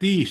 30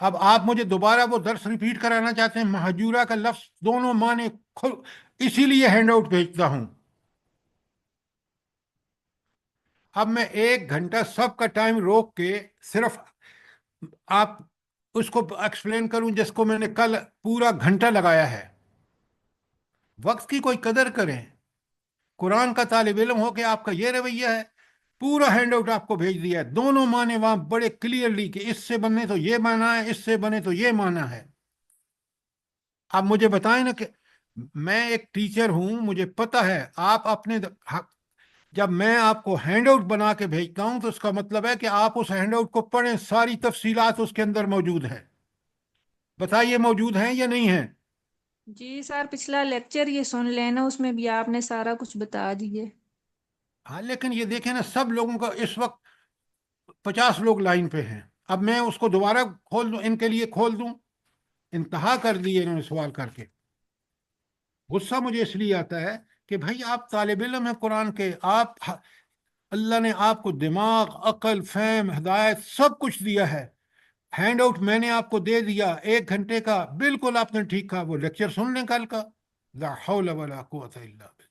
اب آپ مجھے دوبارہ وہ درس ریپیٹ کرانا چاہتے ہیں؟ مہجورہ کا لفظ دونوں معنی اسی لیے ہینڈ آؤٹ بھیجتا ہوں۔ اب میں 1 گھنٹہ سب کا ٹائم روک کے صرف آپ اس کو ایکسپلین کروں جس کو میں نے کل پورا گھنٹہ لگایا ہے؟ وقت کی کوئی قدر کریں۔ قرآن کا طالب علم ہو کے آپ کا یہ رویہ ہے؟ پورا ہینڈ آؤٹ آپ کو بھیج دیا ہے، دونوں معنی وہاں بڑے کلیئرلی کہ اس سے بنے تو یہ معنی ہے، اس سے بنے تو یہ معنی ہے۔ آپ مجھے بتائیں نا کہ میں ایک ٹیچر ہوں، مجھے پتا ہے آپ اپنے جب میں آپ کو ہینڈ آؤٹ بنا کے بھیجتا ہوں تو اس کا مطلب ہے کہ آپ اس ہینڈ آؤٹ کو پڑھیں، ساری تفصیلات اس کے اندر موجود ہے۔ بتائیے موجود ہیں یا نہیں ہیں؟ جی سر، پچھلا لیکچر یہ سن لینا، اس میں بھی آپ نے سارا کچھ بتا دیے۔ ہاں لیکن یہ دیکھیں نا، سب لوگوں کا اس وقت 50 لوگ لائن پہ ہیں۔ اب میں اس کو دوبارہ کھول دوں، ان کے لیے کھول دوں؟ انتہا کر دی انہوں نے سوال کر کے۔ غصہ مجھے اس لیے آتا ہے کہ بھائی آپ طالب علم ہیں قرآن کے، آپ اللہ نے آپ کو دماغ، عقل، فہم، ہدایت سب کچھ دیا ہے۔ ہینڈ آؤٹ میں نے آپ کو دے دیا 1 گھنٹے کا، بالکل آپ نے ٹھیک کہا، وہ لیکچر سن لیں کل کا۔ لا حول ولا قوت الا باللہ۔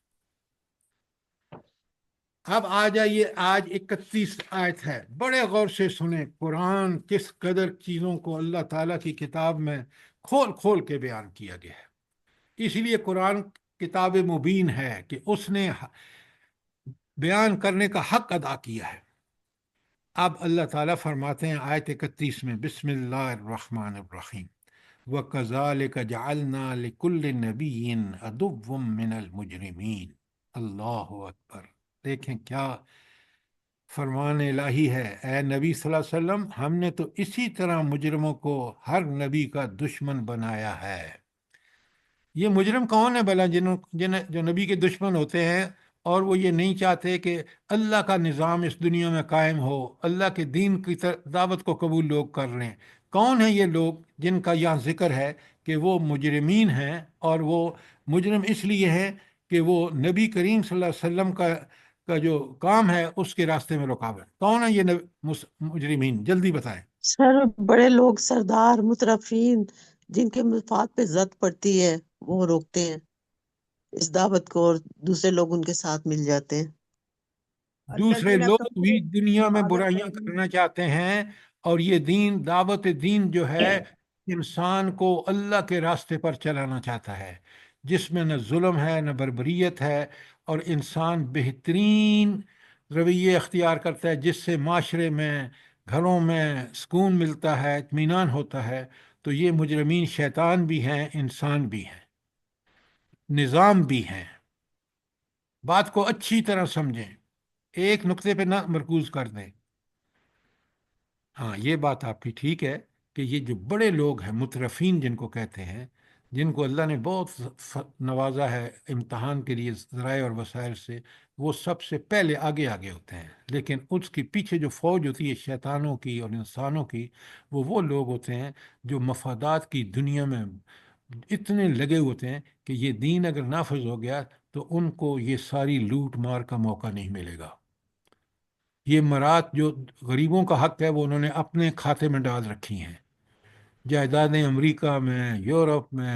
اب آ جائیے، آج 31 آیت ہے، بڑے غور سے سنیں قرآن کس قدر چیزوں کو اللہ تعالیٰ کی کتاب میں کھول کھول کے بیان کیا گیا ہے۔ اسی لیے قرآن کتاب مبین ہے کہ اس نے بیان کرنے کا حق ادا کیا ہے۔ اب اللہ تعالیٰ فرماتے ہیں آیت 31 میں، بسم اللہ الرحمن الرحیم، وَكَذَلِكَ جَعَلْنَا لِكُلِّ نَبِيٍّ عَدُوًّا مِّنَ الْمُجْرِمِينَ۔ اللہ اکبر! دیکھیں کیا فرمان الہی ہے۔ اے نبی صلی اللہ علیہ وسلم، ہم نے تو اسی طرح مجرموں کو ہر نبی کا دشمن بنایا ہے۔ یہ مجرم کون ہے بھلا جو نبی کے دشمن ہوتے ہیں اور وہ یہ نہیں چاہتے کہ اللہ کا نظام اس دنیا میں قائم ہو، اللہ کے دین کی دعوت کو قبول لوگ کر رہے ہیں؟ کون ہیں یہ لوگ جن کا یہاں ذکر ہے کہ وہ مجرمین ہیں؟ اور وہ مجرم اس لیے ہیں کہ وہ نبی کریم صلی اللہ علیہ وسلم کا جو کام ہے اس کے راستے میں رکاوٹ۔ کون ہے یہ مجرمین؟ جلدی بتائیں۔ سر، بڑے لوگ، سردار، مترفین، جن کے مفاد پہ زد پڑتی ہے وہ روکتے ہیں اس دعوت کو، اور دوسرے لوگ ان کے ساتھ مل جاتے ہیں۔ دوسرے الذین لوگ بھی کفروا دنیا میں وعدت برائیاں لهم۔ کرنا چاہتے ہیں، اور یہ دین، دعوت دین جو ہے، انسان کو اللہ کے راستے پر چلانا چاہتا ہے، جس میں نہ ظلم ہے نہ بربریت ہے، اور انسان بہترین رویے اختیار کرتا ہے جس سے معاشرے میں، گھروں میں سکون ملتا ہے، اطمینان ہوتا ہے۔ تو یہ مجرمین شیطان بھی ہیں، انسان بھی ہیں، نظام بھی ہیں۔ بات کو اچھی طرح سمجھیں، ایک نقطے پہ نہ مرکوز کر دیں۔ ہاں یہ بات آپ کی ٹھیک ہے کہ یہ جو بڑے لوگ ہیں، مترفین جن کو کہتے ہیں، جن کو اللہ نے بہت نوازا ہے امتحان کے لیے ذرائع اور وسائل سے، وہ سب سے پہلے آگے آگے ہوتے ہیں، لیکن اس کے پیچھے جو فوج ہوتی ہے شیطانوں کی اور انسانوں کی، وہ لوگ ہوتے ہیں جو مفادات کی دنیا میں اتنے لگے ہوتے ہیں کہ یہ دین اگر نافذ ہو گیا تو ان کو یہ ساری لوٹ مار کا موقع نہیں ملے گا۔ یہ مرات جو غریبوں کا حق ہے وہ انہوں نے اپنے کھاتے میں ڈال رکھی ہیں، جائیدادیں امریکہ میں، یورپ میں،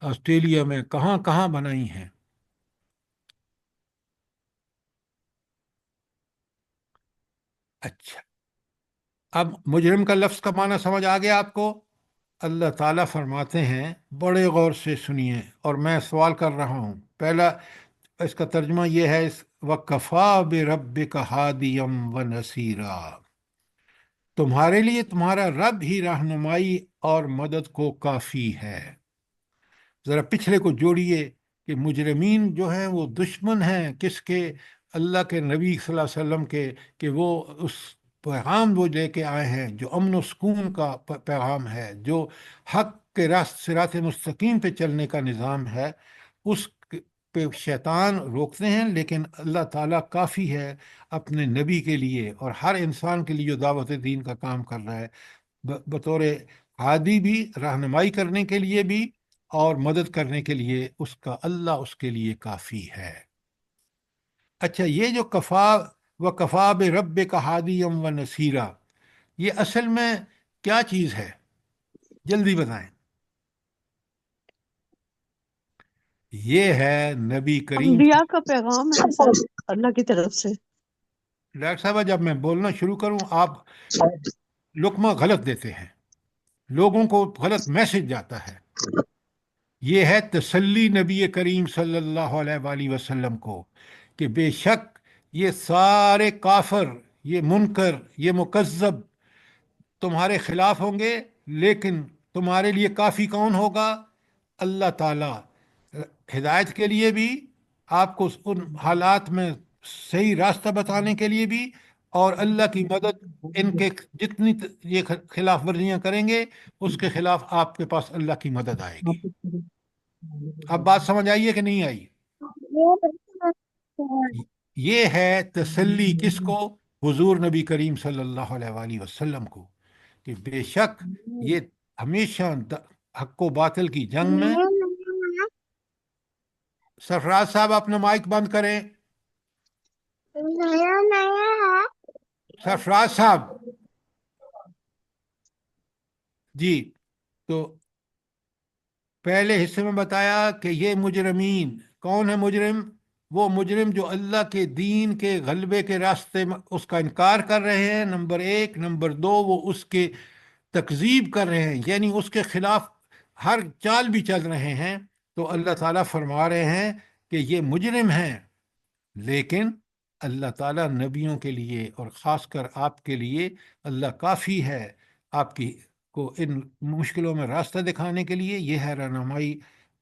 آسٹریلیا میں، کہاں کہاں بنائی ہیں۔ اچھا، اب مجرم کا لفظ کا معنی سمجھ آ گیا آپ کو؟ اللہ تعالیٰ فرماتے ہیں، بڑے غور سے سنیے، اور میں سوال کر رہا ہوں۔ پہلا اس کا ترجمہ یہ ہے، وَكَفَى بِرَبِّكَ هَادِيًا وَنَصِيرًا۔ تمہارے لیے تمہارا رب ہی رہنمائی اور مدد کو کافی ہے۔ ذرا پچھلے کو جوڑیے کہ مجرمین جو ہیں وہ دشمن ہیں کس کے؟ اللہ کے نبی صلی اللہ علیہ وسلم کے، کہ وہ اس پیغام وہ لے کے آئے ہیں جو امن و سکون کا پیغام ہے، جو حق کے صراط مستقیم پہ چلنے کا نظام ہے، اس پہ شیطان روکتے ہیں، لیکن اللہ تعالیٰ کافی ہے اپنے نبی کے لیے اور ہر انسان کے لیے جو دعوت دین کا کام کر رہا ہے، بطور ہادی بھی، رہنمائی کرنے کے لیے بھی اور مدد کرنے کے لیے اللہ اس کے لیے کافی ہے۔ اچھا، یہ جو کفا برب کا ہادیم و نصیرہ، یہ اصل میں کیا چیز ہے؟ جلدی بتائیں. یہ ہے نبی کریم. انبیاء کا پیغام ہے سر، اللہ کی طرف سے. ڈاکٹر صاحبہ جب میں بولنا شروع کروں آپ لقمہ غلط دیتے ہیں، لوگوں کو غلط میسج جاتا ہے. یہ ہے تسلی نبی کریم صلی اللہ علیہ وآلہ وسلم کو کہ بے شک یہ سارے کافر، یہ منکر، یہ مکذب تمہارے خلاف ہوں گے، لیکن تمہارے لیے کافی کون ہوگا؟ اللہ تعالیٰ. ہدایت کے لیے بھی، آپ کو ان حالات میں صحیح راستہ بتانے کے لیے بھی، اور اللہ کی مدد. ان کے جتنی یہ خلاف ورزیاں کریں گے اس کے خلاف آپ کے پاس اللہ کی مدد آئے گی. اب بات سمجھ آئیے کہ نہیں آئی؟ یہ ہے تسلی کس کو؟ حضور نبی کریم صلی اللہ علیہ وآلہ وسلم کو، کہ بے شک یہ ہمیشہ حق و باطل کی جنگ میں. سرفراز صاحب اپنا مائک بند کریں. سرفراز صاحب جی. تو پہلے حصے میں بتایا کہ یہ مجرمین کون ہے؟ مجرم وہ مجرم جو اللہ کے دین کے غلبے کے راستے میں اس کا انکار کر رہے ہیں، نمبر ایک. نمبر دو، وہ اس کے تکذیب کر رہے ہیں، یعنی اس کے خلاف ہر چال بھی چل رہے ہیں. تو اللہ تعالیٰ فرما رہے ہیں کہ یہ مجرم ہیں، لیکن اللہ تعالیٰ نبیوں کے لیے اور خاص کر آپ کے لیے اللہ کافی ہے آپ کی کو ان مشکلوں میں راستہ دکھانے کے لیے. یہ ہے رہنمائی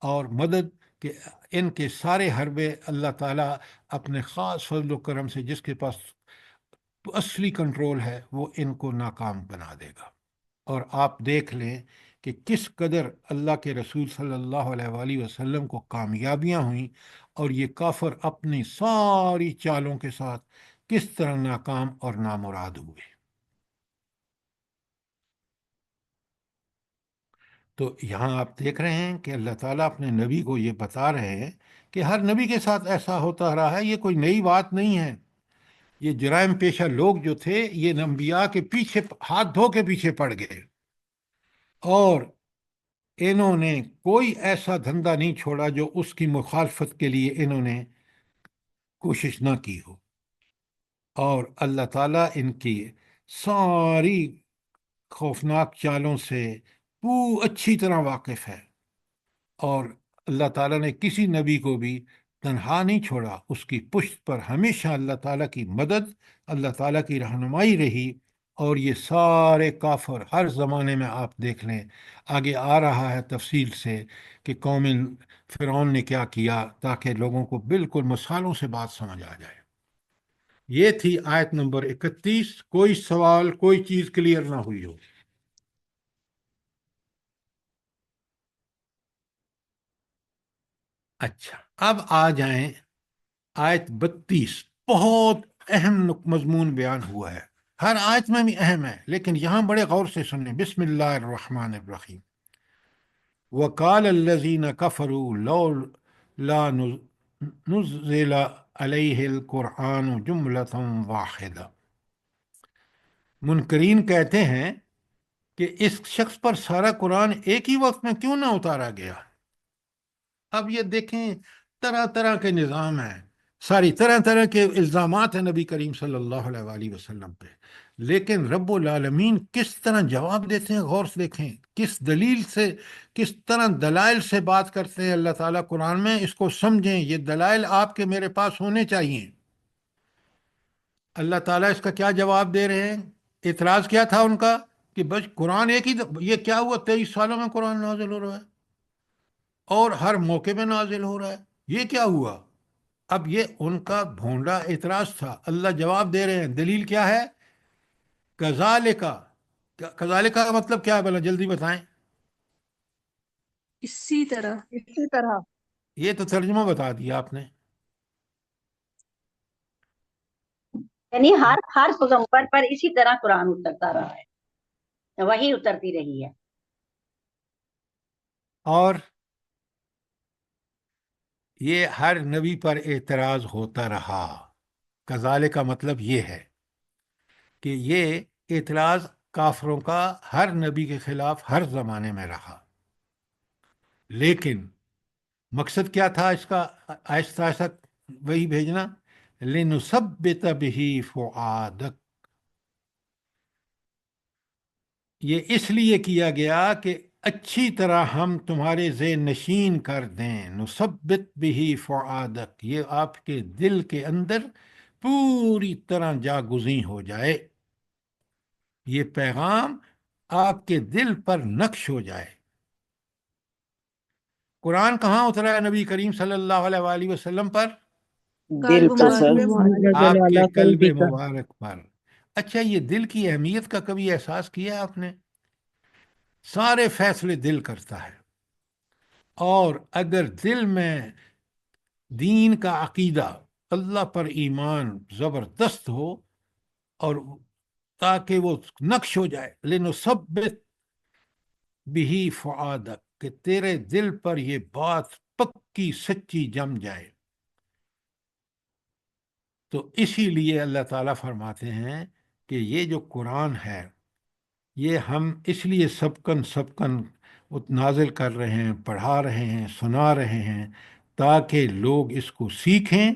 اور مدد کہ ان کے سارے حربے اللہ تعالیٰ اپنے خاص فضل و کرم سے جس کے پاس اصلی کنٹرول ہے وہ ان کو ناکام بنا دے گا. اور آپ دیکھ لیں کہ کس قدر اللہ کے رسول صلی اللہ علیہ وآلہ وسلم کو کامیابیاں ہوئیں، اور یہ کافر اپنی ساری چالوں کے ساتھ کس طرح ناکام اور نامراد ہوئے. تو یہاں آپ دیکھ رہے ہیں کہ اللہ تعالیٰ اپنے نبی کو یہ بتا رہے ہیں کہ ہر نبی کے ساتھ ایسا ہوتا رہا ہے، یہ کوئی نئی بات نہیں ہے. یہ جرائم پیشہ لوگ جو تھے یہ انبیاء کے پیچھے ہاتھ دھو کے پیچھے پڑ گئے، اور انہوں نے کوئی ایسا دھندا نہیں چھوڑا جو اس کی مخالفت کے لیے انہوں نے کوشش نہ کی ہو. اور اللہ تعالیٰ ان کی ساری خوفناک چالوں سے اچھی طرح واقف ہے، اور اللہ تعالیٰ نے کسی نبی کو بھی تنہا نہیں چھوڑا. اس کی پشت پر ہمیشہ اللہ تعالیٰ کی مدد، اللہ تعالیٰ کی رہنمائی رہی. اور یہ سارے کافر ہر زمانے میں آپ دیکھ لیں، آگے آ رہا ہے تفصیل سے کہ قوم فرعون نے کیا کیا، تاکہ لوگوں کو بالکل مثالوں سے بات سمجھ آ جائے. یہ تھی آیت نمبر 31. کوئی سوال، کوئی چیز کلیئر نہ ہوئی ہو؟ اچھا، اب آ جائیں آیت 32. بہت اہم مضمون بیان ہوا ہے، ہر آیت میں بھی اہم ہے، لیکن یہاں بڑے غور سے سنیں. بسم اللہ الرحمن الرحیم. وَقَالَ الَّذِينَ كَفَرُوا لَوْلَا نُزِّلَ عَلَيْهِ الْقُرْآنُ جُمْلَةً وَاحِدَةً. منکرین کہتے ہیں کہ اس شخص پر سارا قرآن ایک ہی وقت میں کیوں نہ اتارا گیا. اب یہ دیکھیں، طرح طرح کے نظام ہیں، ساری طرح طرح کے الزامات ہیں نبی کریم صلی اللہ علیہ وآلہ وسلم پہ، لیکن رب العالمین کس طرح جواب دیتے ہیں. غور سے دیکھیں کس دلیل سے، کس طرح دلائل سے بات کرتے ہیں اللہ تعالیٰ قرآن میں. اس کو سمجھیں، یہ دلائل آپ کے میرے پاس ہونے چاہیے. اللہ تعالیٰ اس کا کیا جواب دے رہے ہیں؟ اعتراض کیا تھا ان کا کہ بس قرآن ایک ہی یہ کیا ہوا 23 سالوں میں قرآن نازل ہو رہا ہے اور ہر موقع میں نازل ہو رہا ہے، یہ کیا ہوا؟ اب یہ ان کا بھونڈا اعتراض تھا. اللہ جواب دے رہے ہیں، دلیل کیا ہے؟ کذالکا. کذالکا کا مطلب کیا ہے بھلا جلدی بتائیں. اسی طرح. اسی طرح. یہ تو ترجمہ بتا دیا آپ نے. یعنی ہر پیغمبر پر اسی طرح قرآن اترتا رہا ہے، وہی اترتی رہی ہے. اور یہ ہر نبی پر اعتراض ہوتا رہا. کذالک کا مطلب یہ ہے کہ یہ اعتراض کافروں کا ہر نبی کے خلاف ہر زمانے میں رہا، لیکن مقصد کیا تھا اس کا آہستہ آہستہ وہی بھیجنا؟ لنثبت به فؤادک، یہ اس لیے کیا گیا کہ اچھی طرح ہم تمہارے ذہن نشین کر دیں، نثبت به فؤادک، یہ آپ کے دل کے اندر پوری طرح جاگزیں ہو جائے، یہ پیغام آپ کے دل پر نقش ہو جائے۔ قرآن کہاں اترا ہے نبی کریم صلی اللہ علیہ وآلہ وسلم پر؟ دل قلب پر مبارک سر، میں۔ آپ کے قلب قلبی کا۔ مبارک پر۔ اچھا، یہ دل کی اہمیت کا کبھی احساس کیا آپ نے؟ سارے فیصلے دل کرتا ہے، اور اگر دل میں دین کا عقیدہ، اللہ پر ایمان زبردست ہو، اور تاکہ وہ نقش ہو جائے، لنثبت به فؤادک، کہ تیرے دل پر یہ بات پکی سچی جم جائے، تو اسی لیے اللہ تعالیٰ فرماتے ہیں کہ یہ جو قرآن ہے، یہ ہم اس لیے سبکن نازل کر رہے ہیں، پڑھا رہے ہیں، سنا رہے ہیں، تاکہ لوگ اس کو سیکھیں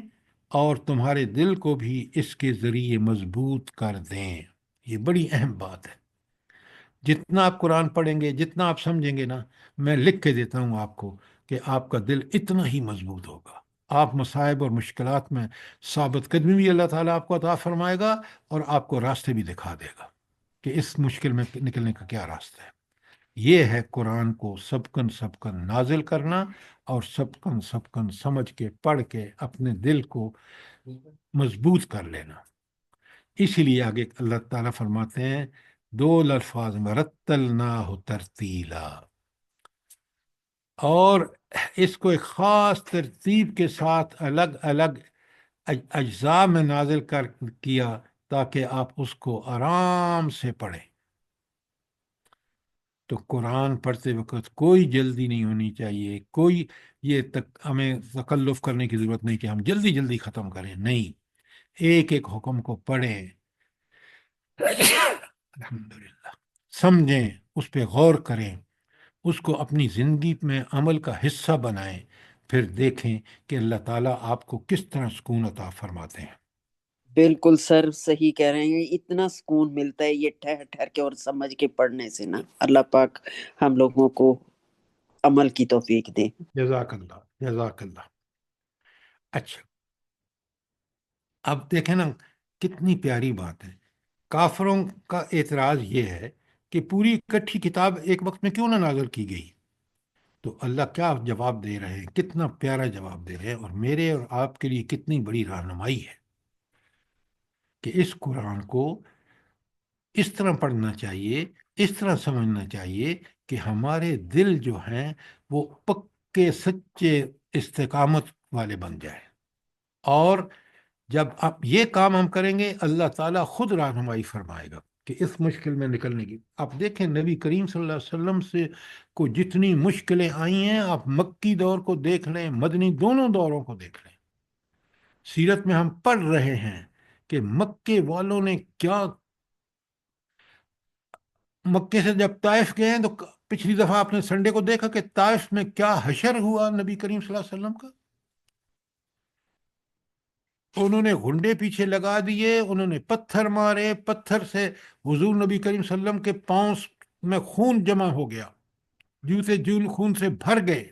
اور تمہارے دل کو بھی اس کے ذریعے مضبوط کر دیں۔ یہ بڑی اہم بات ہے۔ جتنا آپ قرآن پڑھیں گے، جتنا آپ سمجھیں گے نا، میں لکھ کے دیتا ہوں آپ کو کہ آپ کا دل اتنا ہی مضبوط ہوگا۔ آپ مصائب اور مشکلات میں ثابت قدمی بھی اللہ تعالیٰ آپ کو عطا فرمائے گا، اور آپ کو راستے بھی دکھا دے گا کہ اس مشکل میں نکلنے کا کیا راستہ ہے۔ یہ ہے قرآن کو سبکن نازل کرنا، اور سبکن سمجھ کے پڑھ کے اپنے دل کو مضبوط کر لینا۔ اسی لیے آگے اللہ تعالیٰ فرماتے ہیں دو الفاظ میں، رتلناہ ترتیلا، اور اس کو ایک خاص ترتیب کے ساتھ الگ الگ اجزاء میں نازل کیا، تاکہ آپ اس کو آرام سے پڑھیں۔ تو قرآن پڑھتے وقت کوئی جلدی نہیں ہونی چاہیے، کوئی یہ ہمیں تکلف کرنے کی ضرورت نہیں کہ ہم جلدی جلدی ختم کریں، نہیں، ایک ایک حکم کو پڑھیں، الحمدللہ، سمجھیں، اس پہ غور کریں، اس کو اپنی زندگی میں عمل کا حصہ بنائیں، پھر دیکھیں کہ اللہ تعالیٰ آپ کو کس طرح سکون عطا فرماتے ہیں۔ بالکل سر، صحیح کہہ رہے ہیں، اتنا سکون ملتا ہے یہ ٹھہر ٹھہر کے اور سمجھ کے پڑھنے سے نا۔ اللہ پاک ہم لوگوں کو عمل کی توفیق دے۔ جزاک اللہ، جزاک اللہ۔ اچھا، اب دیکھیں نا، کتنی پیاری بات ہے۔ کافروں کا اعتراض یہ ہے کہ پوری اکٹھی کتاب ایک وقت میں کیوں نہ نازل کی گئی؟ تو اللہ کیا جواب دے رہے ہیں، کتنا پیارا جواب دے رہے ہیں، اور میرے اور آپ کے لیے کتنی بڑی رہنمائی ہے کہ اس قرآن کو اس طرح پڑھنا چاہیے، اس طرح سمجھنا چاہیے کہ ہمارے دل جو ہیں وہ پکے سچے استقامت والے بن جائیں، اور جب آپ یہ کام ہم کریں گے، اللہ تعالیٰ خود رہنمائی فرمائے گا کہ اس مشکل میں نکلنے کی۔ آپ دیکھیں نبی کریم صلی اللہ علیہ وسلم سے کو جتنی مشکلیں آئی ہیں، آپ مکی دور کو دیکھ لیں، مدنی دونوں دوروں کو دیکھ لیں، سیرت میں ہم پڑھ رہے ہیں کہ مکے والوں نے کیا، مکے سے جب طائف گئے ہیں، تو پچھلی دفعہ آپ نے سنڈے کو دیکھا کہ طائف میں کیا حشر ہوا نبی کریم صلی اللہ علیہ وسلم کا۔ انہوں نے گھنڈے پیچھے لگا دیے، انہوں نے پتھر مارے، پتھر سے حضور نبی کریم صلی اللہ علیہ وسلم کے پاؤں میں خون جمع ہو گیا، جوتے جول خون سے بھر گئے،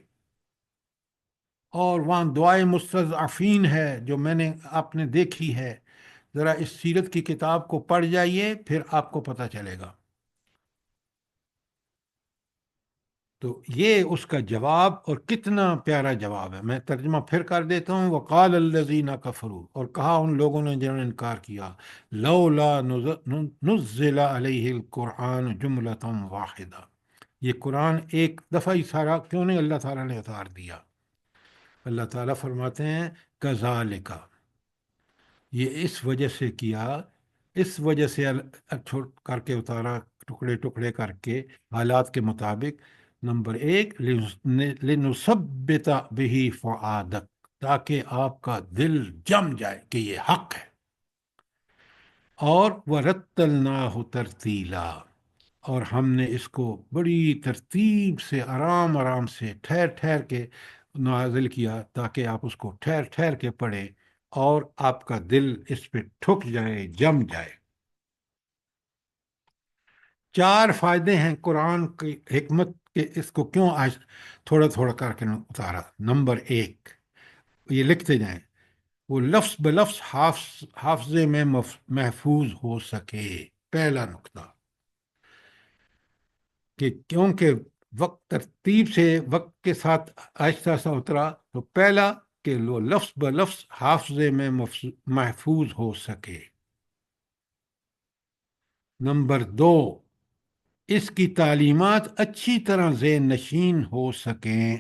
اور وہاں دعائے مستضعفین ہے جو میں نے آپ نے دیکھی ہے۔ ذرا اس سیرت کی کتاب کو پڑھ جائیے، پھر آپ کو پتہ چلے گا۔ تو یہ اس کا جواب، اور کتنا پیارا جواب ہے۔ میں ترجمہ پھر کر دیتا ہوں۔ وقال الذین کفروا، اور کہا ان لوگوں نے جنہوں نے انکار کیا، لولا نزل علیہ القرآن جملۃ واحدہ، یہ قرآن ایک دفعہ ہی سارا کیوں نہیں اللہ تعالیٰ نے اتار دیا؟ اللہ تعالیٰ فرماتے ہیں کذالک، یہ اس وجہ سے کیا، اس وجہ سے چھوٹ کر کے اتارا، ٹکڑے ٹکڑے کر کے حالات کے مطابق۔ نمبر ایک، لنثبت به فؤادک، تاکہ آپ کا دل جم جائے کہ یہ حق ہے، اور وَرَتَّلْنَاهُ تَرْتِيلًا، اور ہم نے اس کو بڑی ترتیب سے آرام آرام سے ٹھہر ٹھہر کے نازل کیا تاکہ آپ اس کو ٹھہر ٹھہر کے پڑھیں اور آپ کا دل اس پہ ٹھک جائے، جم جائے۔ 4 فائدے ہیں قرآن کی حکمت کے، اس کو کیوں آج تھوڑا تھوڑا کر کے اتارا۔ نمبر 1، یہ لکھتے جائیں، وہ لفظ بلفظ حافظے میں محفوظ ہو سکے۔ پہلا نقطہ کہ کیونکہ وقت ترتیب سے وقت کے ساتھ آہستہ آہستہ اترا، تو پہلا کہ وہ لفظ بلفظ حافظے میں محفوظ ہو سکے۔ نمبر 2، اس کی تعلیمات اچھی طرح ذہن نشین ہو سکیں،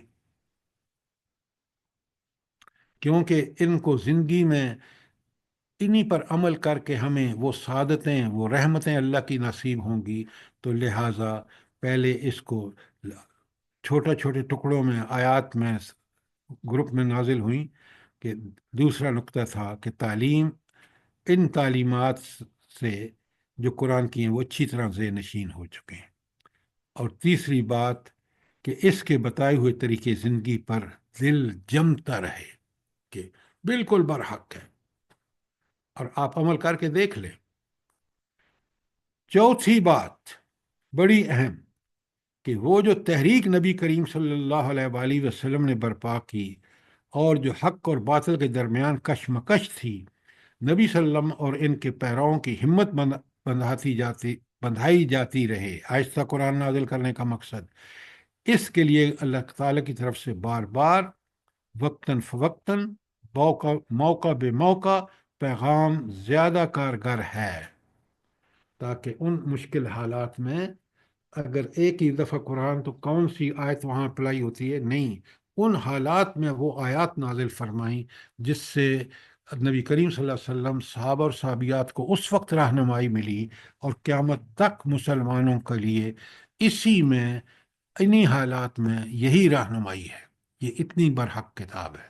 کیونکہ ان کو زندگی میں انہی پر عمل کر کے ہمیں وہ سعادتیں، وہ رحمتیں اللہ کی نصیب ہوں گی۔ تو لہٰذا پہلے اس کو چھوٹے چھوٹے ٹکڑوں میں، آیات میں، گروپ میں نازل ہوئیں۔ کہ دوسرا نقطہ تھا کہ تعلیم، ان تعلیمات سے جو قرآن کی ہیں وہ اچھی طرح ذہن نشین ہو چکے ہیں۔ اور تیسری بات کہ اس کے بتائے ہوئے طریقے زندگی پر دل جمتا رہے، کہ بالکل برحق ہے، اور آپ عمل کر کے دیکھ لیں۔ چوتھی بات بڑی اہم، کہ وہ جو تحریک نبی کریم صلی اللہ علیہ وآلہ وسلم نے برپا کی، اور جو حق اور باطل کے درمیان کشمکش تھی، نبی صلی اللہ علیہ وسلم اور ان کے پیرووں کی ہمت بندھائی جاتی رہے۔ آہستہ قرآن نازل کرنے کا مقصد اس کے لیے اللہ تعالیٰ کی طرف سے بار بار، وقتاً فوقتاً، موقع بے موقع پیغام زیادہ کارگر ہے، تاکہ ان مشکل حالات میں، اگر ایک ہی دفعہ قرآن تو کون سی آیت وہاں اپلائی ہوتی ہے، نہیں، ان حالات میں وہ آیات نازل فرمائیں جس سے نبی کریم صلی اللہ علیہ وسلم، صحابہ اور صحابیات کو اس وقت رہنمائی ملی، اور قیامت تک مسلمانوں کے لیے اسی میں، انہی حالات میں یہی رہنمائی ہے۔ یہ اتنی برحق کتاب ہے،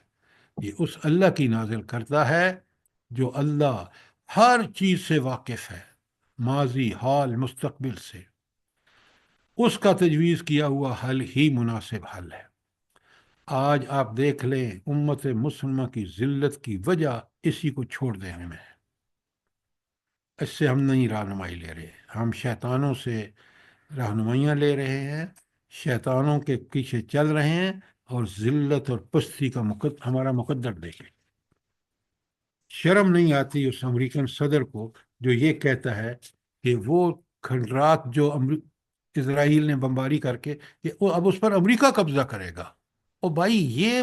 یہ اس اللہ کی نازل کرتا ہے جو اللہ ہر چیز سے واقف ہے، ماضی، حال، مستقبل سے۔ اس کا تجویز کیا ہوا حل ہی مناسب حل ہے۔ آج آپ دیکھ لیں امت مسلمہ کی ذلت کی وجہ اسی کو چھوڑ دینے میں ہے۔ اس سے ہم نہیں رہنمائی لے رہے، ہم شیطانوں سے رہنمائیاں لے رہے ہیں، شیطانوں کے پیچھے چل رہے ہیں، اور ذلت اور پستی کا ہمارا مقدر دیکھیں۔ شرم نہیں آتی اس امریکن صدر کو جو یہ کہتا ہے کہ وہ کھنڈرات جو اسرائیل نے بمباری کر کے، کہ اب اس پر امریکہ قبضہ کرے گا۔ اور بھائی، یہ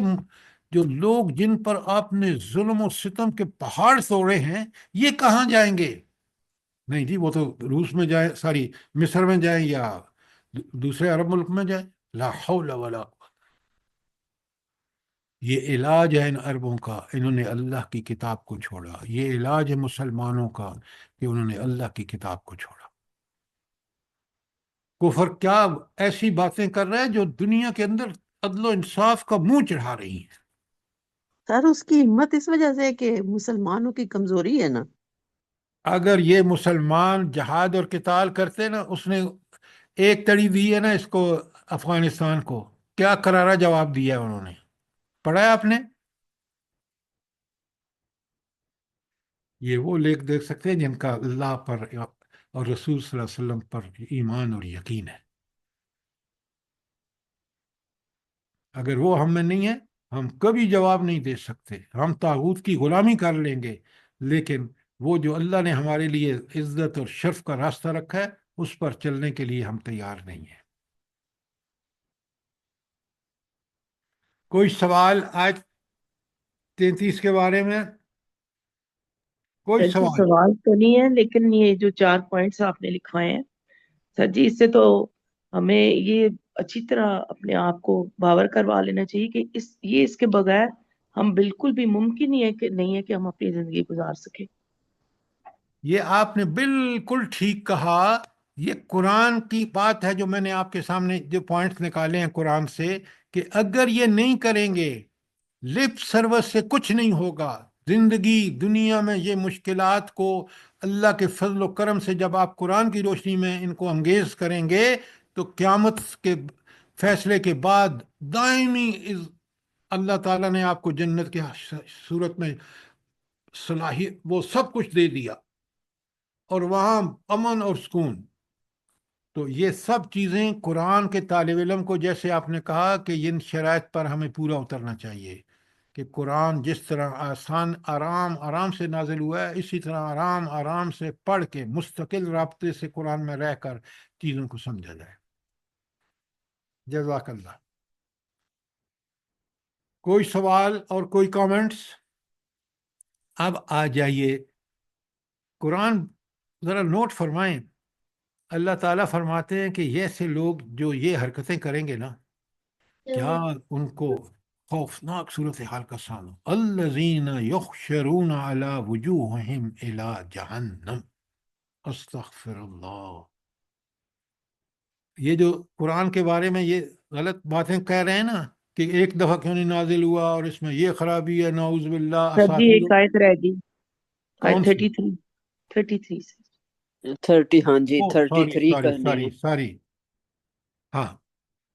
جو لوگ جن پر آپ نے ظلم و ستم کے پہاڑ توڑے ہیں، یہ کہاں جائیں گے؟ نہیں جی، وہ تو روس میں جائیں، ساری مصر میں جائیں، یا دوسرے عرب ملک میں جائیں۔ لا حول ولا قوت۔ یہ علاج ہے ان عربوں کا، انہوں نے اللہ کی کتاب کو چھوڑا۔ یہ علاج ہے مسلمانوں کا کہ انہوں نے اللہ کی کتاب کو چھوڑا۔ کفر کیا ایسی باتیں کر رہا ہے جو دنیا کے اندر عدل و انصاف کا منہ چڑھا رہی ہیں۔ سر اس کی ہمت اس وجہ سے ہے کہ مسلمانوں کی کمزوری ہے نا۔ اگر یہ مسلمان جہاد اور قتال کرتے نا، اس نے ایک تڑی دی ہے نا اس کو، افغانستان کو، کیا کرارا جواب دیا ہے انہوں نے، پڑھا ہے آپ نے؟ یہ وہ دیکھ سکتے ہیں جن کا اللہ پر اور رسول صلی اللہ علیہ وسلم پر ایمان اور یقین ہے۔ اگر وہ ہم میں نہیں ہے، ہم کبھی جواب نہیں دے سکتے۔ ہم طاغوت کی غلامی کر لیں گے، لیکن وہ جو اللہ نے ہمارے لیے عزت اور شرف کا راستہ رکھا ہے، اس پر چلنے کے لیے ہم تیار نہیں ہیں۔ کوئی سوال آج 33 کے بارے میں؟ کوئی سر جی سوال؟ سوال تو نہیں ہے، لیکن یہ جو 4 پوائنٹس آپ نے لکھوائے ہیں سر جی، اس سے تو ہمیں یہ اچھی طرح اپنے آپ کو باور کروا لینا چاہیے کہ اس کے بغیر ہم بالکل بھی ممکن ہی ہے کہ نہیں ہے کہ ہم اپنی زندگی گزار سکیں۔ یہ آپ نے بالکل ٹھیک کہا۔ یہ قرآن کی بات ہے جو میں نے آپ کے سامنے جو پوائنٹس نکالے ہیں قرآن سے، کہ اگر یہ نہیں کریں گے، لپ سروس سے کچھ نہیں ہوگا۔ زندگی دنیا میں یہ مشکلات کو اللہ کے فضل و کرم سے جب آپ قرآن کی روشنی میں ان کو انگیز کریں گے تو قیامت کے فیصلے کے بعد دائمی اللہ تعالیٰ نے آپ کو جنت کی صورت میں صلاحیت وہ سب کچھ دے دیا اور وہاں امن اور سکون. تو یہ سب چیزیں قرآن کے طالب علم کو، جیسے آپ نے کہا کہ ان شرائط پر ہمیں پورا اترنا چاہیے کہ قرآن جس طرح آسان آرام آرام سے نازل ہوا ہے، اسی طرح آرام آرام سے پڑھ کے مستقل رابطے سے قرآن میں رہ کر چیزوں کو سمجھا جائے. جزاک اللہ. کوئی سوال اور کوئی کامنٹس؟ اب آ جائیے قرآن ذرا نوٹ فرمائیں. اللہ تعالیٰ فرماتے ہیں کہ یہ ایسے لوگ جو یہ حرکتیں کریں گے نا، کیا ان کو خوفناک صورتحال کا سامنا. الذین یحشرون علی وجوہہم الی جہنم. استغفر اللہ. یہ جو قرآن کے بارے میں یہ غلط باتیں کہہ رہے ہیں نا کہ ایک دفعہ کیوں نہیں نازل ہوا اور اس میں یہ خرابی ہے، نعوذ باللہ. سر جی ایک آیت رہ گئی، کون آیت سی؟ 33 سے 30. ہاں جی او 33 سوری کرنی ہے. سوری. ہاں.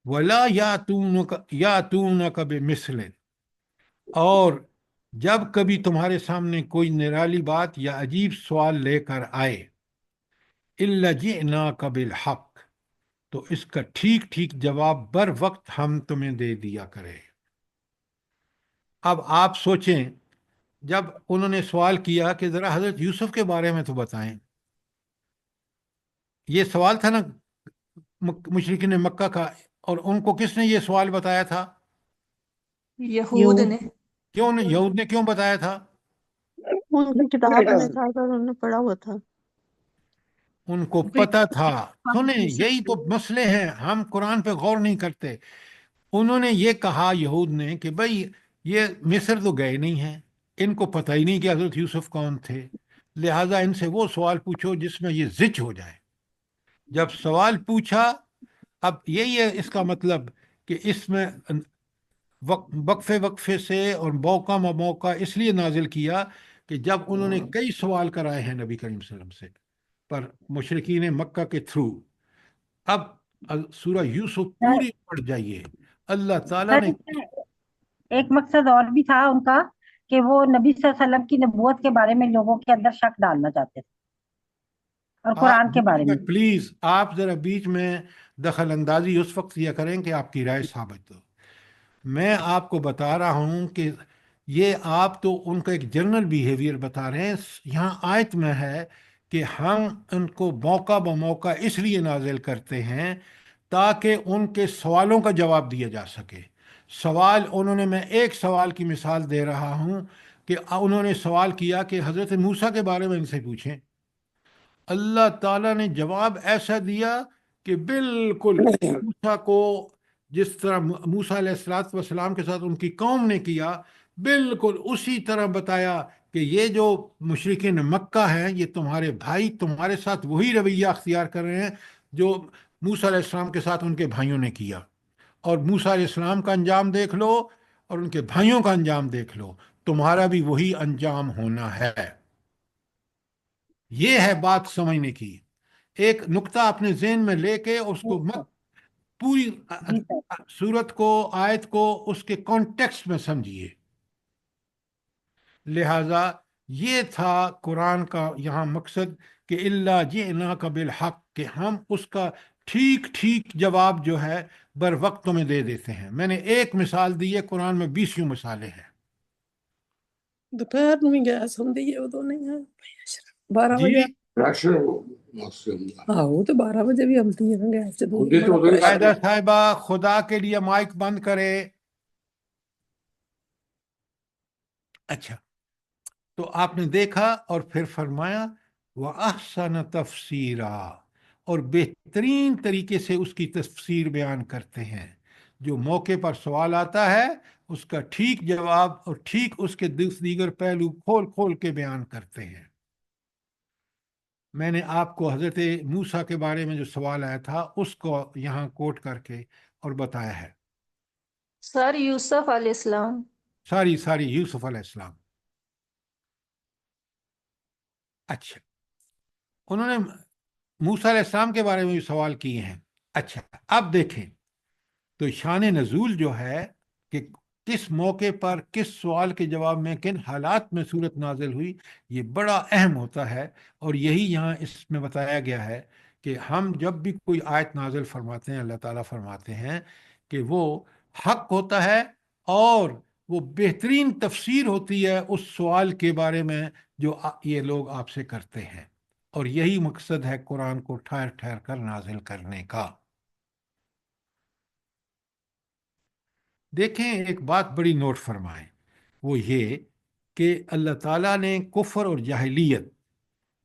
وَلَا يَأْتُونَكَ بِمِثْلٍ، اور جب کبھی تمہارے سامنے کوئی نرالی بات یا عجیب سوال لے کر آئے، إِلَّا جِئْنَاكَ بِالْحَقِّ، تو اس کا ٹھیک ٹھیک جواب بر وقت ہم تمہیں دے دیا کرے. اب آپ سوچیں، جب انہوں نے سوال کیا کہ ذرا حضرت یوسف کے بارے میں تو بتائیں، یہ سوال تھا نا مشرکین مکہ کا، اور ان کو کس نے یہ سوال بتایا تھا؟ یہود نے. کیوں نے یہود نے کیوں بتایا تھا؟ ان کی کتاب میں تھا تو انہوں نے پڑھا ہوا تھا. ان کو پتہ تھا. سنیں، یہی تو مسئلے ہیں، ہم قرآن پہ غور نہیں کرتے. انہوں نے یہ کہا یہود نے کہ بھئی یہ مصر تو گئے نہیں ہیں، ان کو پتہ ہی نہیں کہ حضرت یوسف کون تھے، لہٰذا ان سے وہ سوال پوچھو جس میں یہ زچ ہو جائے. جب سوال پوچھا، اب یہی ہے اس کا مطلب کہ اس میں وقفے وقفے سے اور موقع موقع اس لیے نازل کیا کہ جب انہوں نے کئی سوال کرائے ہیں نبی کریم صلی اللہ علیہ وسلم سے پر مشرکین مکہ کے تھرو. اب سورہ یوسف پوری پڑھ جائیے. اللہ تعالیٰ سر نے اس میں ایک مقصد اور بھی تھا ان کا کہ وہ نبی صلی اللہ علیہ وسلم کی نبوت کے بارے میں لوگوں کے اندر شک ڈالنا چاہتے تھے اور آپ قرآن کے بارے میں. پلیز آپ ذرا بیچ میں دخل اندازی اس وقت کیا کریں کہ آپ کی رائے ثابت ہو. میں آپ کو بتا رہا ہوں کہ یہ آپ تو ان کا ایک جنرل بیہیویئر بتا رہے ہیں. یہاں آیت میں ہے کہ ہم ان کو موقع بموقع اس لیے نازل کرتے ہیں تاکہ ان کے سوالوں کا جواب دیا جا سکے. سوال انہوں نے، میں ایک سوال کی مثال دے رہا ہوں کہ انہوں نے سوال کیا کہ حضرت موسیٰ کے بارے میں ان سے پوچھیں. اللہ تعالیٰ نے جواب ایسا دیا کہ بالکل موسیٰ کو جس طرح موسیٰ علیہ السلام کے ساتھ ان کی قوم نے کیا، بالکل اسی طرح بتایا کہ یہ جو مشرکین مکہ ہیں یہ تمہارے بھائی تمہارے ساتھ وہی رویہ اختیار کر رہے ہیں جو موسیٰ علیہ السلام کے ساتھ ان کے بھائیوں نے کیا. اور موسیٰ علیہ السلام کا انجام دیکھ لو اور ان کے بھائیوں کا انجام دیکھ لو، تمہارا بھی وہی انجام ہونا ہے. یہ ہے بات سمجھنے کی. ایک نقطہ اپنے ذہن میں لے کے اس کو پوری جی سر. صورت کو، آیت کو اس کے کانٹیکسٹ میں سمجھیے. لہذا یہ تھا قرآن کا یہاں مقصد کہ اللہ جئناک بالحق، کہ ہم اس کا ٹھیک ٹھیک جواب جو ہے بر وقت تمہیں دے دیتے ہیں. میں نے ایک مثال دی ہے، قرآن میں 20 مثالیں ہیں. دوپہر میں گیس ہوندی ہے ادو نہیں ہے 12 جی بجے. آہو تو 12 بجے بھی آتی ہے نا گیس جدوں قاعدہ صاحبہ خدا کے لیے مائک بند کرے. اچھا، تو آپ نے دیکھا اور پھر فرمایا وَأَحْسَنَ تَفْسِيرًا، اور بہترین طریقے سے اس کی تفسیر بیان کرتے ہیں. جو موقع پر سوال آتا ہے اس کا ٹھیک جواب اور ٹھیک اس کے دیگر پہلو کھول کھول کے بیان کرتے ہیں. میں نے آپ کو حضرت موسیٰ کے بارے میں جو سوال آیا تھا اس کو یہاں کوٹ کر کے اور بتایا ہے. سر یوسف علیہ السلام. ساری یوسف علیہ السلام. اچھا، انہوں نے موسیٰ علیہ السلام کے بارے میں بھی سوال کیے ہیں. اچھا، اب دیکھیں تو شان نزول جو ہے کہ کس موقع پر کس سوال کے جواب میں کن حالات میں صورت نازل ہوئی، یہ بڑا اہم ہوتا ہے. اور یہی یہاں اس میں بتایا گیا ہے کہ ہم جب بھی کوئی آیت نازل فرماتے ہیں، اللہ تعالیٰ فرماتے ہیں کہ وہ حق ہوتا ہے اور وہ بہترین تفسیر ہوتی ہے اس سوال کے بارے میں جو یہ لوگ آپ سے کرتے ہیں. اور یہی مقصد ہے قرآن کو ٹھہر ٹھہر کر نازل کرنے کا. دیکھیں ایک بات بڑی نوٹ فرمائیں، وہ یہ کہ اللہ تعالیٰ نے کفر اور جاہلیت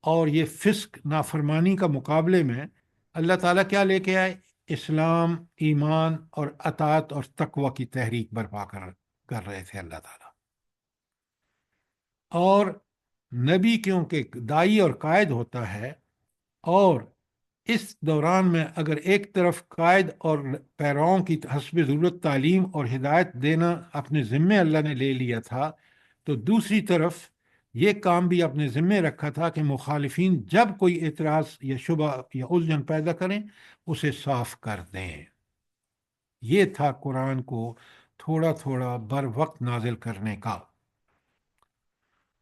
اور یہ فسق نافرمانی کا مقابلے میں اللہ تعالیٰ کیا لے کے آئے؟ اسلام، ایمان اور اطاعت اور تقوی کی تحریک برپا کر رہے تھے اللہ تعالیٰ. اور نبی کیونکہ داعی اور قائد ہوتا ہے، اور اس دوران میں اگر ایک طرف قائد اور پیرووں کی حسب ضرورت تعلیم اور ہدایت دینا اپنے ذمے اللہ نے لے لیا تھا، تو دوسری طرف یہ کام بھی اپنے ذمے رکھا تھا کہ مخالفین جب کوئی اعتراض یا شبہ یا الجھن پیدا کریں اسے صاف کر دیں. یہ تھا قرآن کو تھوڑا تھوڑا بر وقت نازل کرنے کا.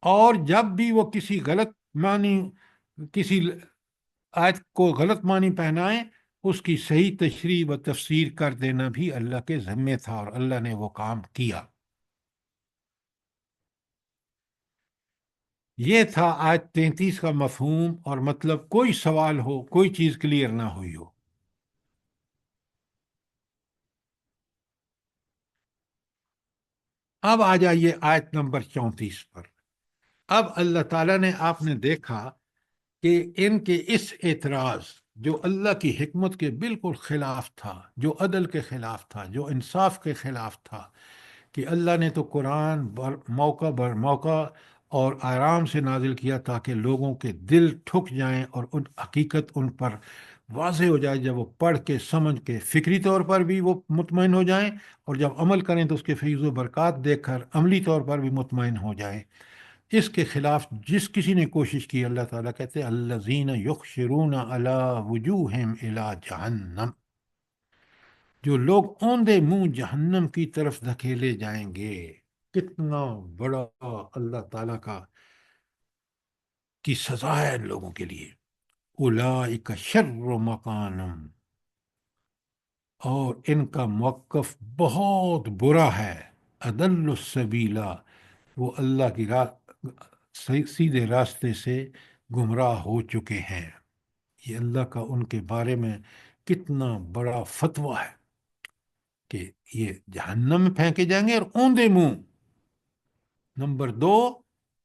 اور جب بھی وہ کسی غلط معنی کسی آیت کو غلط معنی پہنائیں، اس کی صحیح تشریح و تفسیر کر دینا بھی اللہ کے ذمے تھا، اور اللہ نے وہ کام کیا. یہ تھا آیت 33 کا مفہوم اور مطلب. کوئی سوال ہو، کوئی چیز کلیئر نہ ہوئی ہو. اب آ جائیے آیت نمبر 34 پر. اب اللہ تعالیٰ نے آپ نے دیکھا کہ ان کے اس اعتراض جو اللہ کی حکمت کے بالکل خلاف تھا، جو عدل کے خلاف تھا، جو انصاف کے خلاف تھا، کہ اللہ نے تو قرآن موقع بر موقع اور آرام سے نازل کیا تاکہ لوگوں کے دل ٹھک جائیں اور ان حقیقت ان پر واضح ہو جائے. جب وہ پڑھ کے سمجھ کے فکری طور پر بھی وہ مطمئن ہو جائیں، اور جب عمل کریں تو اس کے فیض و برکات دیکھ کر عملی طور پر بھی مطمئن ہو جائیں. اس کے خلاف جس کسی نے کوشش کی، اللہ تعالیٰ کہتے ہیں الذین یخشرون علی وجوہہم الی جہنم، جو لوگ اوندے منہ جہنم کی طرف دھکیلے جائیں گے. کتنا بڑا اللہ تعالیٰ کی سزا ہے ان لوگوں کے لیے. اولئک شر مکانم، اور ان کا موقف بہت برا ہے. اضل السبیلا، وہ اللہ کی سیدھے راستے سے گمراہ ہو چکے ہیں. یہ اللہ کا ان کے بارے میں کتنا بڑا فتویٰ ہے کہ یہ جہنم میں پھینکے جائیں گے اور اوندے منہ. نمبر 2،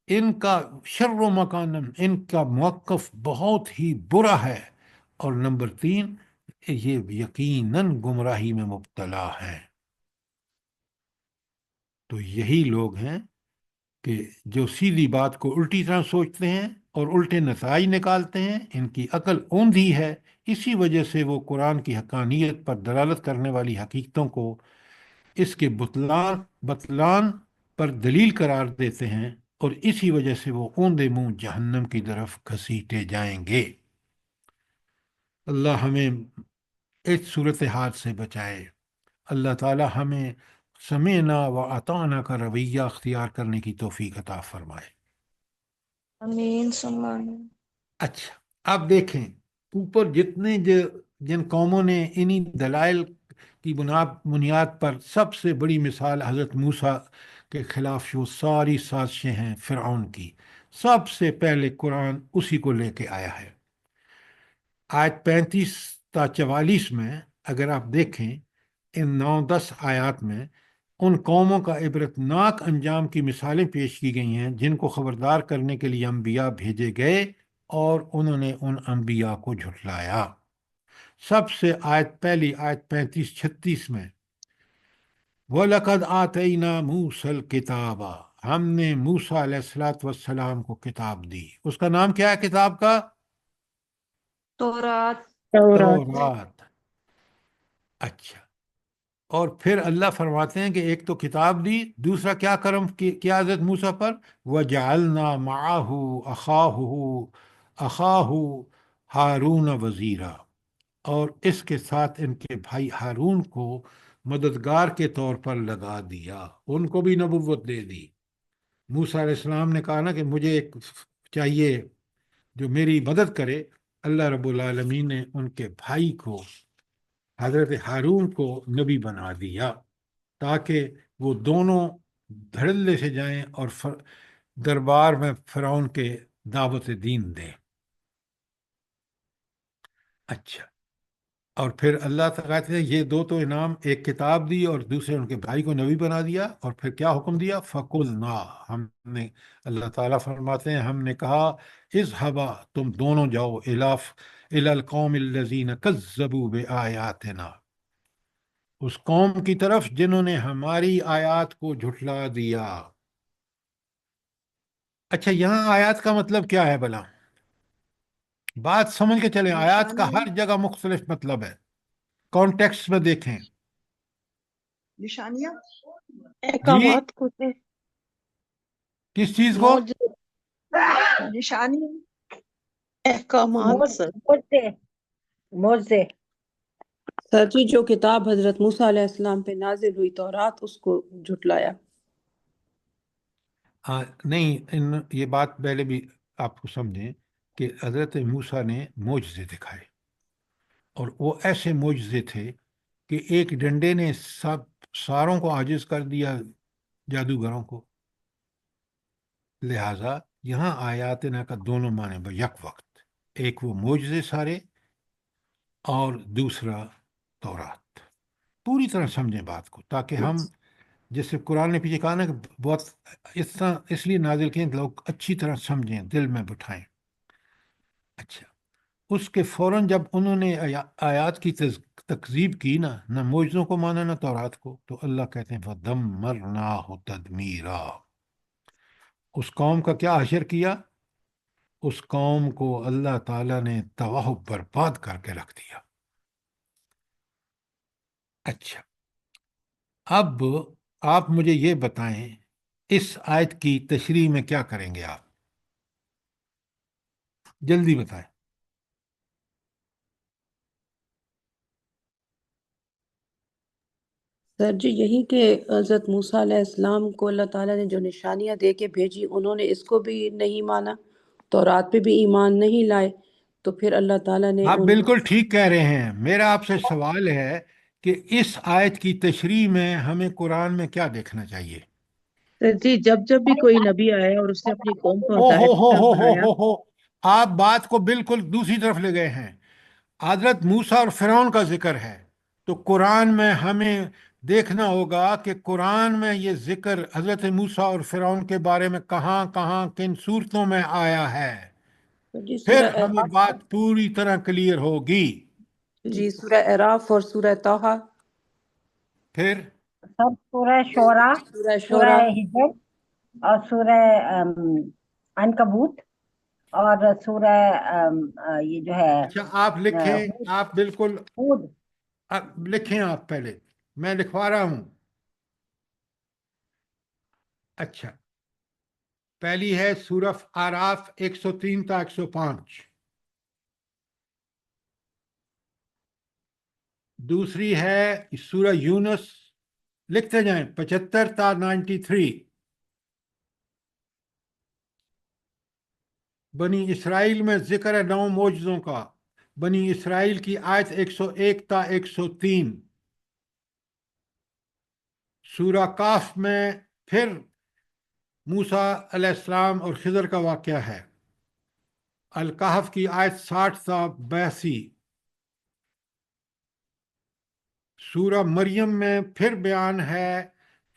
ان کا شر و مکانم، ان کا موقف بہت ہی برا ہے. اور نمبر 3، یہ یقیناً گمراہی میں مبتلا ہیں. تو یہی لوگ ہیں کہ جو سیدھی بات کو الٹی طرح سوچتے ہیں اور الٹے نتائج نکالتے ہیں. ان کی عقل اوندھی ہے، اسی وجہ سے وہ قرآن کی حقانیت پر دلالت کرنے والی حقیقتوں کو اس کے بطلان پر دلیل قرار دیتے ہیں، اور اسی وجہ سے وہ اوندے منہ جہنم کی طرف گھسیٹے جائیں گے. اللہ ہمیں اس صورتحال سے بچائے. اللہ تعالی ہمیں سمعنا و اطعنا کا رویہ اختیار کرنے کی توفیق عطا فرمائے. آمین ثم آمین. اچھا، اب دیکھیں اوپر جتنے جن قوموں نے انہی دلائل کی بنیاد پر سب سے بڑی مثال حضرت موسیٰ کے خلاف جو ساری سازشیں ہیں فرعون کی، سب سے پہلے قرآن اسی کو لے کے آیا ہے. آیت 35 تا 44 میں اگر آپ دیکھیں، ان 9-10 آیات میں ان قوموں کا عبرتناک انجام کی مثالیں پیش کی گئی ہیں جن کو خبردار کرنے کے لیے انبیاء بھیجے گئے اور انہوں نے ان انبیاء کو جھٹلایا. سب سے پہلی آیت 35-36 میں وَلَقَدْ آتَيْنَا مُوسَى الْكِتَابَ، ہم نے موسیٰ علیہ السلام کو کتاب دی. اس کا نام کیا ہے کتاب کا؟ تورات. تورات. تورات. اچھا، اور پھر اللہ فرماتے ہیں کہ ایک تو کتاب دی، دوسرا کیا کرم کیا حضرت موسیٰ پر، وَجَعَلْنَا مَعَهُ أَخَاهُ ہارون وزیرا، اور اس کے ساتھ ان کے بھائی ہارون کو مددگار کے طور پر لگا دیا، ان کو بھی نبوت دے دی۔ موسیٰ علیہ السلام نے کہا نا کہ مجھے ایک چاہیے جو میری مدد کرے، اللہ رب العالمین نے ان کے بھائی کو حضرت ہارون کو نبی بنا دیا تاکہ وہ دونوں دھڑلے سے جائیں اور دربار میں فرعون کے دعوت دین دیں۔ اچھا، اور پھر اللہ تعالیٰ نے یہ دو تو انعام، ایک کتاب دی اور دوسرے ان کے بھائی کو نبی بنا دیا، اور پھر کیا حکم دیا، فَقُلْنَا، ہم نے، اللہ تعالیٰ فرماتے ہیں ہم نے کہا، اذهبا، تم دونوں جاؤ، إِلَى الْقَوْمِ الَّذِينَ كَذَّبُوا بِآيَاتِنَا، اس قوم کی طرف جنہوں نے ہماری آیات کو جھٹلا دیا۔ اچھا، یہاں آیات کا مطلب کیا ہے بھلا؟ بات سمجھ کے چلیں، آیات کا ہر جگہ مختلف مطلب ہے، کانٹیکسٹ میں دیکھیں۔ نشانیاں، جی، احکامات کو سے کس چیز کو؟ موج نشانیاں، احکامات سر موجے موجے سر جی جو کتاب حضرت موسیٰ علیہ السلام پہ نازل ہوئی تورات، اس کو جھٹلایا۔ نہیں، یہ بات پہلے بھی آپ کو سمجھیں کہ حضرت موسیٰ نے معجزے دکھائے، اور وہ ایسے معجزے تھے کہ ایک ڈنڈے نے ساروں کو عاجز کر دیا، جادوگروں کو۔ لہٰذا یہاں آیات نا کا دونوں معنی بیک وقت، ایک وہ معجزے سارے، اور دوسرا تورات۔ پوری طرح سمجھیں بات کو، تاکہ ہم، جیسے قرآن نے پیچھے کہا نا کہ بہت اس لیے نازل کیں کہ لوگ اچھی طرح سمجھیں، دل میں بٹھائیں۔ اچھا، اس کے فوراً جب انہوں نے آیات کی تکذیب کی نا، نہ معجزوں کو مانا نہ تورات کو، تو اللہ کہتے ہیں فَدَمَّرْنَاهُ تَدْمِيرًا، اس قوم کا کیا حشر کیا؟ اس قوم کو اللہ تعالیٰ نے تباہ و برباد کر کے رکھ دیا۔ اچھا، اب آپ مجھے یہ بتائیں، اس آیت کی تشریح میں کیا کریں گے آپ؟ جلدی بتائیں۔ سر جی یہی کہ حضرت موسیٰ علیہ السلام کو اللہ تعالیٰ نے جو نشانیاں دے کے بھیجی، انہوں نے اس کو بھی نہیں مانا، تورات پہ بھی ایمان نہیں لائے، تو پھر اللہ تعالیٰ نے آپ ان کو… بالکل ٹھیک کہہ رہے ہیں۔ میرا آپ سے سوال ہے کہ اس آیت کی تشریح میں ہمیں قرآن میں کیا دیکھنا چاہیے؟ سر جی جب بھی کوئی نبی آیا اور اس نے اپنی قوم کو او ہدایت کی طرف ہو بلایا، آپ بات کو بالکل دوسری طرف لے گئے ہیں۔ حضرت موسیٰ اور فرعون کا ذکر ہے، تو قرآن میں ہمیں دیکھنا ہوگا کہ قرآن میں یہ ذکر حضرت موسیٰ اور فرعون کے بارے میں کہاں کہاں کن صورتوں میں آیا ہے، سر جی پھر سورہ ہمیں اعراف، بات پوری طرح کلیئر ہوگی۔ جی سورہ اعراف اور سورہ طٰہٰ، پھر سب سورہ شعراء، سورہ سورہ شعراء، ہجر، اور سورہ عنکبوت، اور سورہ یہ جو ہے اچھا، آپ لکھیں، آپ بالکل ہود۔ لکھیں، آپ پہلے، میں لکھوا رہا ہوں۔ اچھا، پہلی ہے سورہ آراف 103 تا 105، دوسری ہے سورہ یونس، لکھتے جائیں، 75 تا 93، بنی اسرائیل میں ذکر ہے 9 معجزوں کا، بنی اسرائیل کی آیت 101 تا 103، سورہ کاف میں پھر موسیٰ علیہ السلام اور خضر کا واقعہ ہے، الکہف کی آیت 60 تا 82، سورہ مریم میں پھر بیان ہے،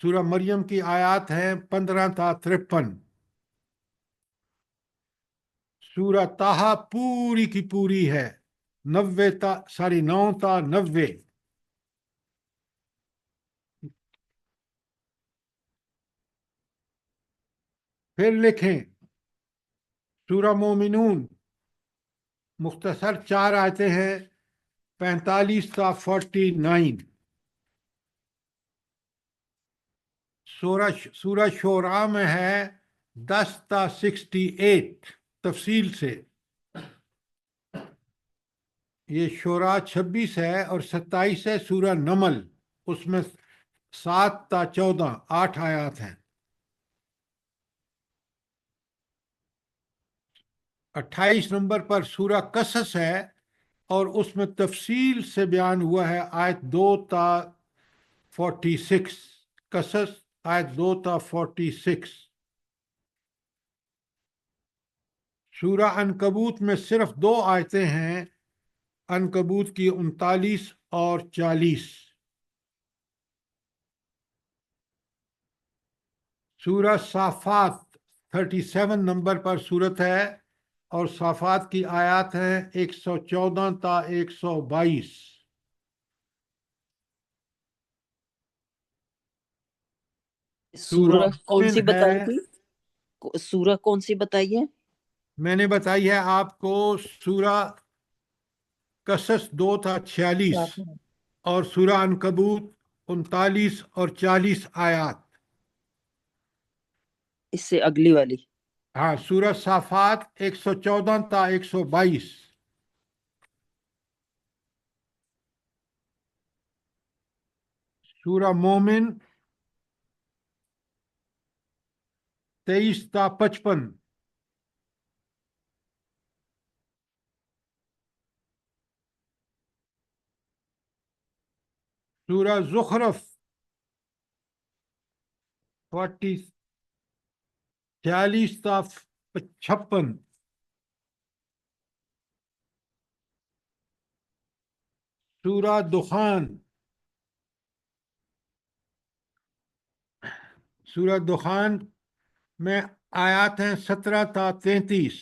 سورہ مریم کی آیات ہیں 15 تا 53، سورہ طٰہٰ پوری کی پوری ہے 9 تا 90، پھر لکھیں سورہ مومنون، مختصر 4 آیتیں ہیں 45 تا 49، سورہ شورا میں ہے 10 تا 68 تفصیل سے. یہ شورا 26 ہے اور 27 ہے. سورہ نمل اس میں 7 تا 14 8 آیات ہیں. 28 نمبر پر سورہ قصص ہے اور اس میں تفصیل سے بیان ہوا ہے آیت 2 تا 46. قصص آیت 2 تا 46. سورہ عنکبوت میں صرف 2 آیتیں ہیں، عنکبوت کی 39 اور 40. سورہ صافات 37 نمبر پر صورت ہے اور صافات کی آیات ہیں 114 تا 122. سورہ سورہ کون مومن سی بتائی ہے، تھی؟ سورہ کون سی بتائی ہے؟ میں نے بتائی ہے آپ کو سورہ قصص 2 تا 46 اور سورہ عنکبوت 39 اور 40 آیات. اس سے اگلی والی. ہاں، سورہ صافات 114 تا 122. سورہ مومن 23 تا 55. سورہ زخرف 46 تا 56. سورہ دخان میں آیات ہیں 17 تا 33.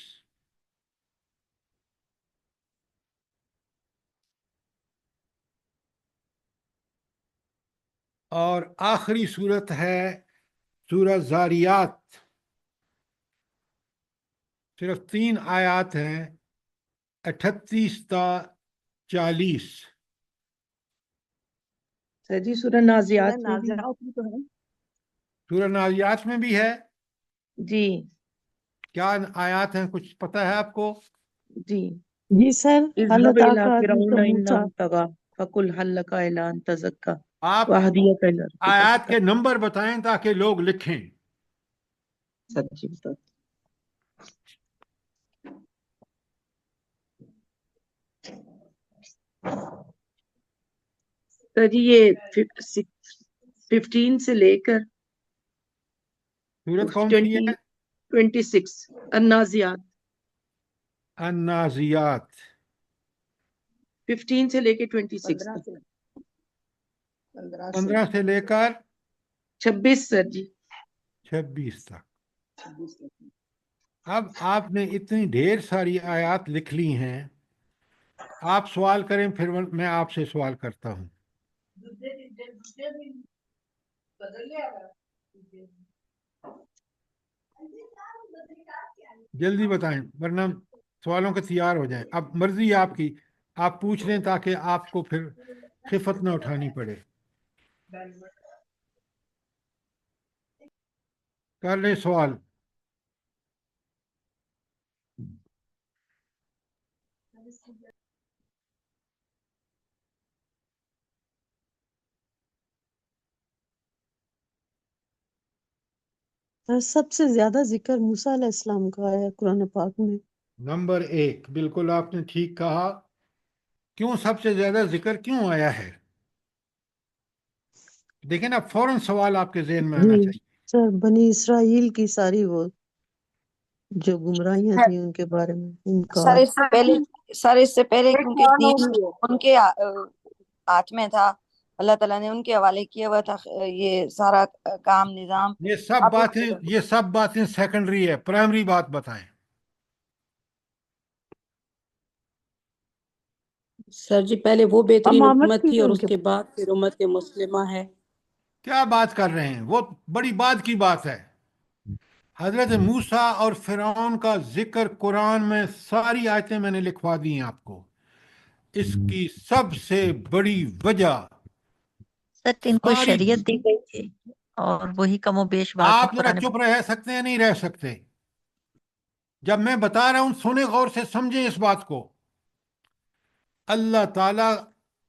اور آخری صورت ہے سورہ زاریات، صرف 3 آیات ہیں 38 تا 40. سر جی سورہ نازیات میں بھی نازعات بھی تو ہے. سورہ نازیات میں بھی ہے. جی کیا آیات ہیں، کچھ پتہ ہے آپ کو؟ جی جی سر، اللہ اذهب تعالیٰ الى کا فرعون حضرت انه موسیٰ طغى فقل هل لك الى ان تزكى آپ واهديك الى ربك آیات کے فتخشى. نمبر بتائیں تاکہ لوگ لکھیں. سر جی بتا سر جی یہ 15 سے لے کر سورت کون سی ہے؟ 26 النازیات. النازیات 15 سے لے کے 26 15 تک. سے 15 سے 15 سے لے کر 26 سر جی. 26 تک. 26 تک. اب آپ نے اتنی ڈھیر ساری آیات لکھ لی ہیں، آپ سوال کریں پھر میں آپ سے سوال کرتا ہوں. جلدی بتائیں ورنہ سوالوں کے تیار ہو جائیں. اب مرضی آپ کی، آپ پوچھ لیں تاکہ آپ کو پھر خفت نہ اٹھانی پڑے. کر لیں سوال. سب سے زیادہ ذکر موسیٰ علیہ السلام کا ہے قرآن پاک میں. نمبر 1، بالکل آپ نے ٹھیک کہا. کیوں سب سے زیادہ ذکر کیوں آیا ہے؟ دیکھیں نا، فوراً سوال آپ کے ذہن میں آنا جی چاہیے. سر، بنی اسرائیل کی ساری وہ جو گمراہیاں تھیں ان کے بارے میں انکار. سر اس سے پہلے ایک کیونکہ سوال اور دین بھی ہے. ان کے ہاتھ میں تھا، اللہ تعالیٰ نے ان کے حوالے کیا ہوا تھا یہ سارا کام نظام. اب یہ سب باتیں سیکنڈری ہے، پرائمری بات بتائیں. سر جی پہلے وہ بہترین امامت امت کی تھی تو اور ان اس کے کے بعد پھر امت مسلمہ ہے. کیا بات کر رہے ہیں؟ وہ بڑی بات کی بات ہے. حضرت موسیٰ اور فرعون کا ذکر قرآن میں ساری آیتیں میں نے لکھوا دی ہیں آپ کو. اس کی سب سے بڑی وجہ سر ان کو ساری شریعت دی گئی تھی. اور وہی کم و بیش باتیں آپ ذرا قرآن چپ رہ سکتے ہیں نہیں رہ سکتے؟ جب میں بتا رہا ہوں سنیں غور سے، سمجھیں اس بات کو. اللہ تعالیٰ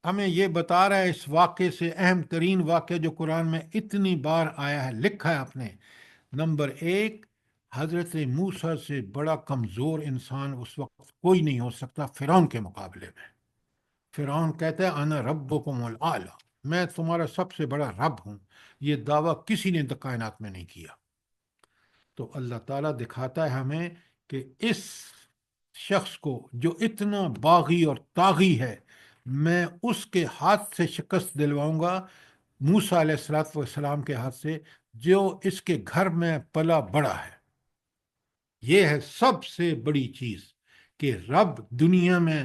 ہمیں یہ بتا رہا ہے اس واقعے سے، اہم ترین واقعہ جو قرآن میں اتنی بار آیا ہے، لکھا ہے آپ نے. نمبر 1، حضرت موسیٰ سے بڑا کمزور انسان اس وقت کوئی نہیں ہو سکتا فرعون کے مقابلے میں. فرعون کہتا ہے انا ربکم الاعلی، میں تمہارا سب سے بڑا رب ہوں. یہ دعویٰ کسی نے کائنات میں نہیں کیا. تو اللہ تعالیٰ دکھاتا ہے ہمیں کہ اس شخص کو جو اتنا باغی اور طاغی ہے، میں اس کے ہاتھ سے شکست دلواؤں گا، موسیٰ علیہ السلام کے ہاتھ سے، جو اس کے گھر میں پلا بڑا ہے. یہ ہے سب سے بڑی چیز کہ رب دنیا میں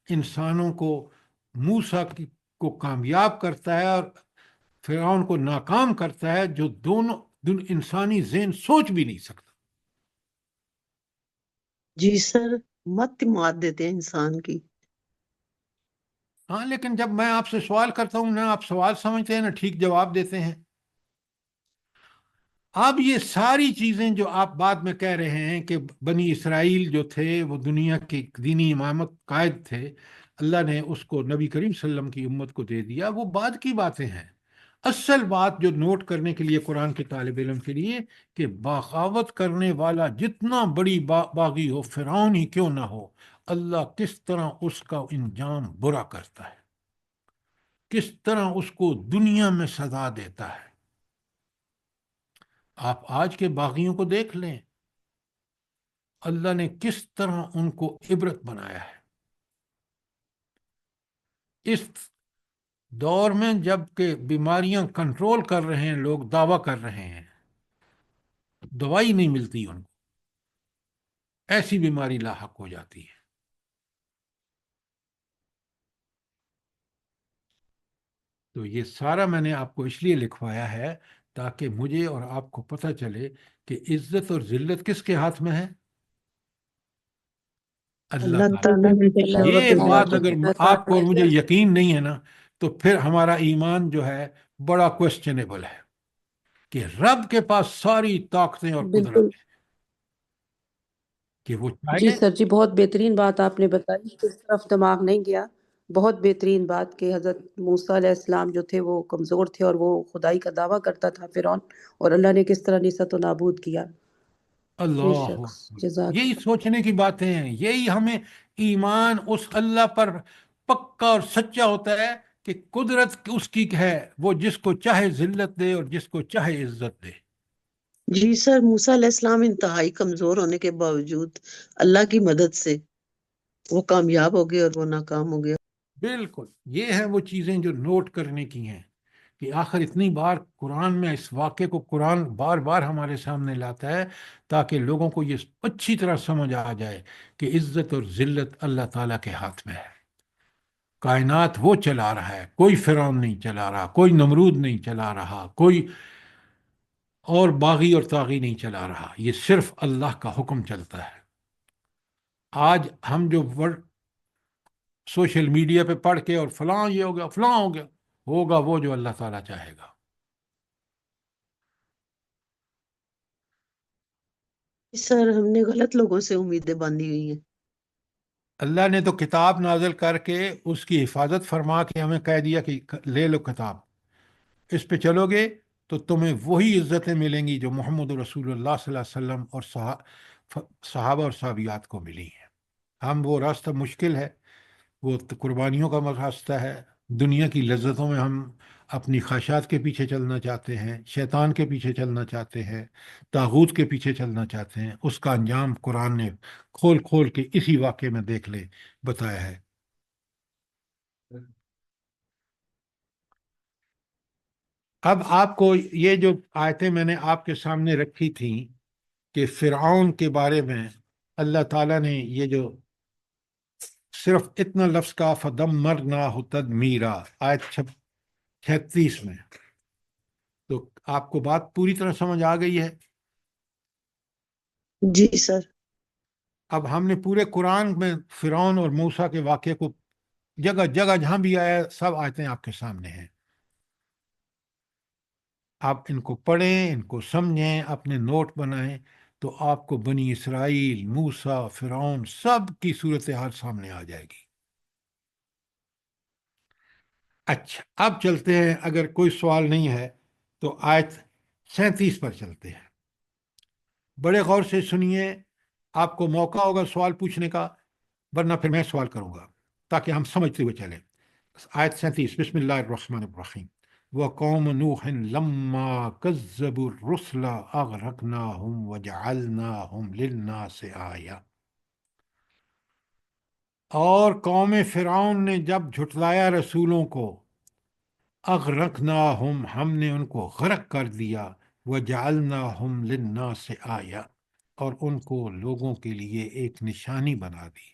انسانوں کو، موسیٰ کو کامیاب کرتا ہے اور فرعون کو ناکام کرتا ہے، جو دونوں انسانی ذہن سوچ بھی نہیں سکتا. جی سر، مت مار دیتے ہیں انسان کی. ہاں، لیکن جب میں آپ سے سوال کرتا ہوں، نہ آپ سوال سمجھتے ہیں نہ ٹھیک جواب دیتے ہیں. اب یہ ساری چیزیں جو آپ بعد میں کہہ رہے ہیں کہ بنی اسرائیل جو تھے وہ دنیا کے دینی امامت قائد تھے، اللہ نے اس کو نبی کریم صلی اللہ علیہ وسلم کی امت کو دے دیا، وہ بعد کی باتیں ہیں. اصل بات جو نوٹ کرنے کے لیے قرآن کے طالب علم کے لیے، کہ بغاوت کرنے والا جتنا بڑی باغی ہو، فرعون ہی کیوں نہ ہو، اللہ کس طرح اس کا انجام برا کرتا ہے، کس طرح اس کو دنیا میں سزا دیتا ہے. آپ آج کے باغیوں کو دیکھ لیں، اللہ نے کس طرح ان کو عبرت بنایا ہے. اس دور میں جب کہ بیماریاں کنٹرول کر رہے ہیں، لوگ دعویٰ کر رہے ہیں، دوائی نہیں ملتی ان کو، ایسی بیماری لاحق ہو جاتی ہے. تو یہ سارا میں نے آپ کو اس لیے لکھوایا ہے تاکہ مجھے اور آپ کو پتہ چلے کہ عزت اور ذلت کس کے ہاتھ میں ہے؟ اللہ اللہ تعالیٰ. تعالیٰ یہ بات اگر اللہ آپ کو اور مجھے یقین نہیں ہے نا، تو پھر ہمارا ایمان جو ہے بڑا کوشچنیبل ہے، کہ رب کے پاس ساری طاقتیں اور بالکل. قدرت ہے کہ وہ جی چاہے. سر جی، بہت بہترین بات آپ نے بتائی، اس طرف دماغ نہیں گیا. بہت بہترین بات کہ حضرت موسیٰ علیہ السلام جو تھے وہ کمزور تھے اور وہ خدائی کا دعویٰ کرتا تھا فرعون، اور اللہ نے کس طرح نیست و نابود کیا. بے اللہ شک. اکبر. جزاک. یہی سوچنے کی باتیں ہیں، یہی ہمیں ایمان اس اللہ پر پکا اور سچا ہوتا ہے کہ قدرت اس کی ہے، وہ جس کو چاہے ذلت دے اور جس کو چاہے عزت دے. جی سر، موسیٰ علیہ السلام انتہائی کمزور ہونے کے باوجود اللہ کی مدد سے وہ کامیاب ہو گئے اور وہ ناکام ہو گیا. بالکل، یہ ہیں وہ چیزیں جو نوٹ کرنے کی ہیں، کہ آخر اتنی بار قرآن میں اس واقعے کو قرآن بار بار ہمارے سامنے لاتا ہے تاکہ لوگوں کو یہ اچھی طرح سمجھ آ جائے کہ عزت اور ذلت اللہ تعالیٰ کے ہاتھ میں ہے. کائنات وہ چلا رہا ہے، کوئی فرعون نہیں چلا رہا، کوئی نمرود نہیں چلا رہا، کوئی اور باغی اور طاغی نہیں چلا رہا، یہ صرف اللہ کا حکم چلتا ہے. آج ہم جو سوشل میڈیا پہ پڑھ کے اور فلاں یہ ہو گیا فلاں ہو گیا، ہوگا وہ جو اللہ تعالیٰ چاہے گا. سر ہم نے غلط لوگوں سے امیدیں باندھی ہوئی ہیں. اللہ نے تو کتاب نازل کر کے اس کی حفاظت فرما کے ہمیں کہہ دیا کہ لے لو کتاب، اس پہ چلو گے تو تمہیں وہی عزتیں ملیں گی جو محمد رسول اللہ صلی اللہ علیہ وسلم اور صحابہ اور صحابیات کو ملی ہیں. ہم وہ راستہ مشکل ہے، وہ قربانیوں کا راستہ ہے، دنیا کی لذتوں میں ہم اپنی خواہشات کے پیچھے چلنا چاہتے ہیں، شیطان کے پیچھے چلنا چاہتے ہیں، طاغوت کے پیچھے چلنا چاہتے ہیں. اس کا انجام قرآن نے کھول کھول کے اسی واقعے میں دیکھ لے بتایا ہے. اب آپ کو یہ جو آیتیں میں نے آپ کے سامنے رکھی تھیں کہ فرعون کے بارے میں اللہ تعالیٰ نے یہ جو صرف اتنا لفظ کا فدمرناہ تدمیرا، آیت 36 میں، تو آپ کو بات پوری طرح سمجھ آ گئی ہے؟ جی سر. اب ہم نے پورے قرآن میں فرعون اور موسیٰ کے واقعے کو جگہ جگہ جہاں بھی آیا سب آیتیں آپ کے سامنے ہیں. آپ ان کو پڑھیں، ان کو سمجھیں، اپنے نوٹ بنائیں، تو آپ کو بنی اسرائیل، موسیٰ، فرعون سب کی صورتحال سامنے آ جائے گی۔ اچھا، اب چلتے ہیں، اگر کوئی سوال نہیں ہے تو آیت 37 پر چلتے ہیں۔ بڑے غور سے سنیے، آپ کو موقع ہوگا سوال پوچھنے کا، ورنہ پھر میں سوال کروں گا تاکہ ہم سمجھتے ہوئے چلیں۔ آیت 37، بسم اللہ الرحمن الرحیم۔ وَقَوْمُ نُوحٍ لَمَّا كَذَّبُوا الرُّسُلَ أَغْرَقْنَاهُمْ وَجَعَلْنَاهُمْ لِلنَّاسِ آیَةً۔ اور قوم فرعون نے جب جھٹلایا رسولوں کو، اغرقناہم، ہم نے ان کو غرق کر دیا، وجعلناہم للناس آیہ، اور ان کو لوگوں کے لیے ایک نشانی بنا دی۔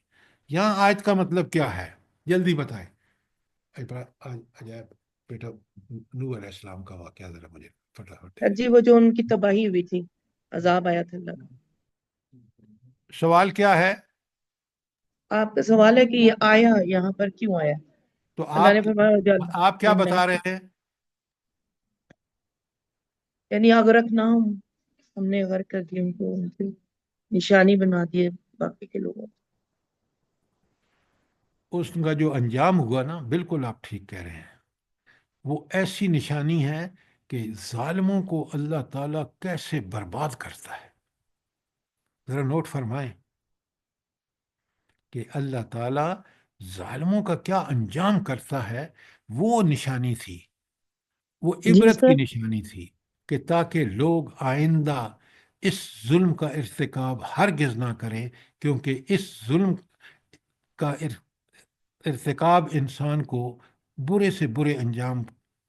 یہاں آیت کا مطلب کیا ہے؟ جلدی بتائیں۔ عجائب بیٹا نوح علیہ السلام کا واقعہ ذرا مجھے فٹافٹ۔ سر جی وہ جو ان کی تباہی ہوئی تھی، عذاب آیا تھا اللہ کا۔ سوال کیا ہے؟ آپ کا سوال ہے کہ یہ آیا یہاں پر کیوں آیا؟ تو اللہ نے فرمایا آپ کیا بتا رہے ہیں؟ یعنی اغرق نہ ہم نے غرق کر دی ان کو، ان کی نشانی بنا دیے باقی کے لوگوں۔ اس کا جو انجام ہوا نا، بالکل آپ ٹھیک کہہ رہے ہیں، وہ ایسی نشانی ہے کہ ظالموں کو اللہ تعالیٰ کیسے برباد کرتا ہے۔ ذرا نوٹ فرمائیں کہ اللہ تعالیٰ ظالموں کا کیا انجام کرتا ہے، وہ نشانی تھی، وہ جی عبرت کی سر، نشانی تھی، کہ تاکہ لوگ آئندہ اس ظلم کا ارتکاب ہرگز نہ کریں، کیونکہ اس ظلم کا ارتکاب انسان کو برے سے برے انجام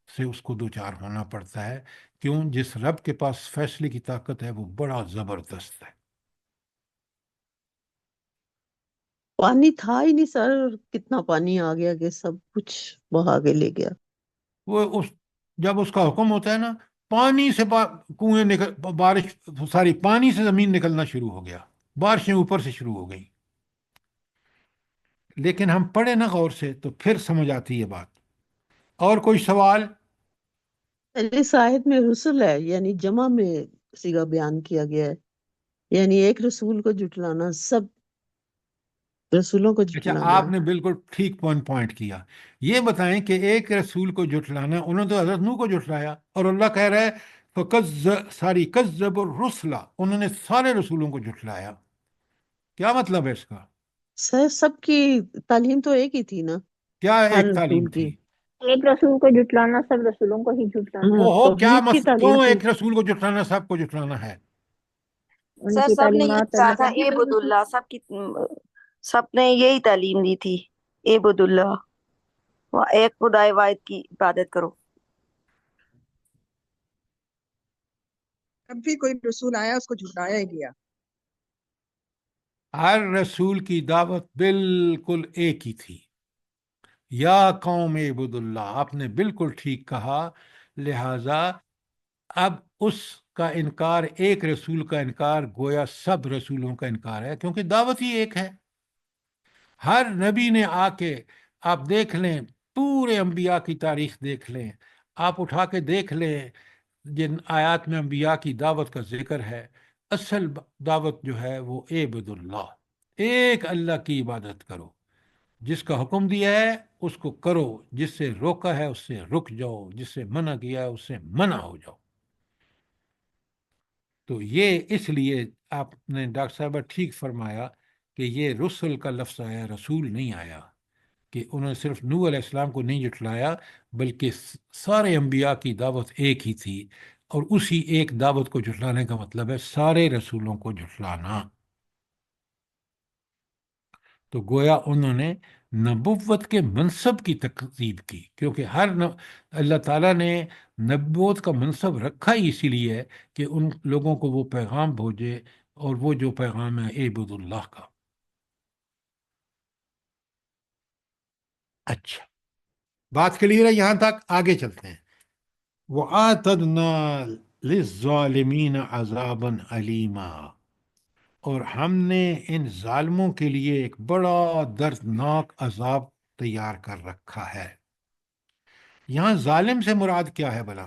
سے اس کو دوچار ہونا پڑتا ہے۔ کیوں؟ جس رب کے پاس فیصلے کی طاقت ہے وہ بڑا زبردست ہے۔ پانی تھا ہی نہیں سر، کتنا پانی آ گیا کہ سب کچھ بہا کے لے گیا۔ وہ جب اس کا حکم ہوتا ہے نا، پانی سے کنویں نکل، بارش ساری پانی سے زمین نکلنا شروع ہو گیا، بارشیں اوپر سے شروع ہو گئیں۔ لیکن ہم پڑھے نا غور سے تو پھر سمجھ آتی ہے بات۔ اور کوئی سوال؟ اس آیت میں رسل ہے، یعنی جمع میں صیغہ بیان کیا گیا ہے، یعنی ایک رسول کو جھٹلانا، سب رسولوں کو اچھا، جھٹلانا آپ نے بالکل ٹھیک پوائنٹ کیا۔ یہ بتائیں کہ ایک رسول کو جھٹلانا، انہوں نے تو حضرت نوح کو جھٹلایا، اور اللہ کہہ رہا ہے کذب الرسل، انہوں نے سارے رسولوں کو جھٹلایا۔ کیا مطلب ہے اس کا؟ سر سب کی تعلیم تو ایک ہی تھی نا، کیا ہر ایک تعلیم رسول کی۔ تھی؟ ایک رسول کو جھٹلانا سب رسولوں کو ہی جھٹلانا ہاں، ہے، وہ کیا توحید کی تعلیم کیوں تھی۔ ایک رسول کو جھٹلانا سب کو جھٹلانا ہے؟ ان سر کی سب نے یہی تعلیمات کہا اللہ تھا کے اعبد اللہ، سب نے یہی تعلیم دی تھی، اعبد اللہ، وہ ایک خدا واحد کی عبادت کرو۔ اب بھی کوئی رسول آیا اس کو جھٹلایا ہی گیا۔ ہر رسول کی دعوت بالکل ایک ہی تھی، یا قوم اعبد اللہ، آپ نے بالکل ٹھیک کہا۔ لہذا اب اس کا انکار، ایک رسول کا انکار گویا سب رسولوں کا انکار ہے، کیونکہ دعوت ہی ایک ہے۔ ہر نبی نے آ کے، آپ دیکھ لیں، پورے انبیاء کی تاریخ دیکھ لیں، آپ اٹھا کے دیکھ لیں جن آیات میں انبیاء کی دعوت کا ذکر ہے، اصل دعوت جو ہے وہ اعبد اللہ، ایک اللہ کی عبادت کرو، جس کا حکم دیا ہے اس کو کرو، جس سے روکا ہے اس سے رک جاؤ، جس سے منع کیا ہے اس سے منع ہو جاؤ۔ تو یہ اس لیے آپ نے ڈاکٹر صاحبہ ٹھیک فرمایا کہ یہ رسل کا لفظ آیا، رسول نہیں آیا، کہ انہوں نے صرف نوح علیہ السلام کو نہیں جھٹلایا، بلکہ سارے انبیاء کی دعوت ایک ہی تھی، اور اسی ایک دعوت کو جھٹلانے کا مطلب ہے سارے رسولوں کو جھٹلانا۔ تو گویا انہوں نے نبوت کے منصب کی تکذیب کی، کیونکہ اللہ تعالیٰ نے نبوت کا منصب رکھا ہی اسی لیے ہے کہ ان لوگوں کو وہ پیغام بھیجے، اور وہ جو پیغام ہے اعبد اللہ کا۔ اچھا، بات کلیئر ہے یہاں تک؟ آگے چلتے ہیں۔ وَآتَدْنَا لِلظَّالِمِينَ عَذَابًا عَلِيمًا، اور ہم نے ان ظالموں کے لیے ایک بڑا دردناک عذاب تیار کر رکھا ہے۔ یہاں ظالم سے مراد کیا ہے بھلا؟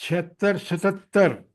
76 77,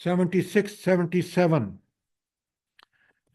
76 77।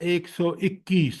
121।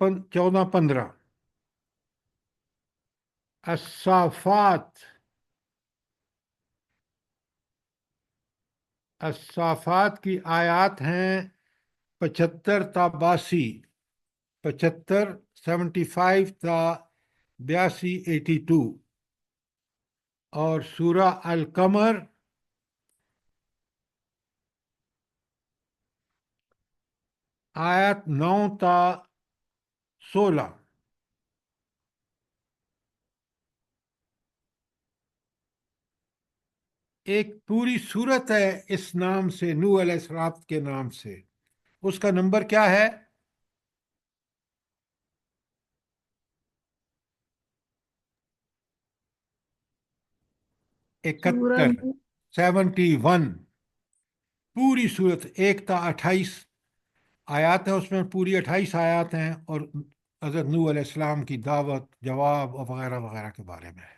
14-15 الصافات الصافات کی آیات ہیں 75 تا 82 75 75 تا 82 82 اور سورہ القمر آیت 9 تا 16 ایک پوری صورت ہے اس نام سے، نوح علیہ السلام کے نام سے، اس کا نمبر کیا ہے؟ 71 71 پوری صورت 1 تا 28 آیات ہیں، اس میں پوری 28 آیات ہیں، اور حضرت نوح علیہ السلام کی دعوت، جواب اور وغیرہ وغیرہ کے بارے میں ہے۔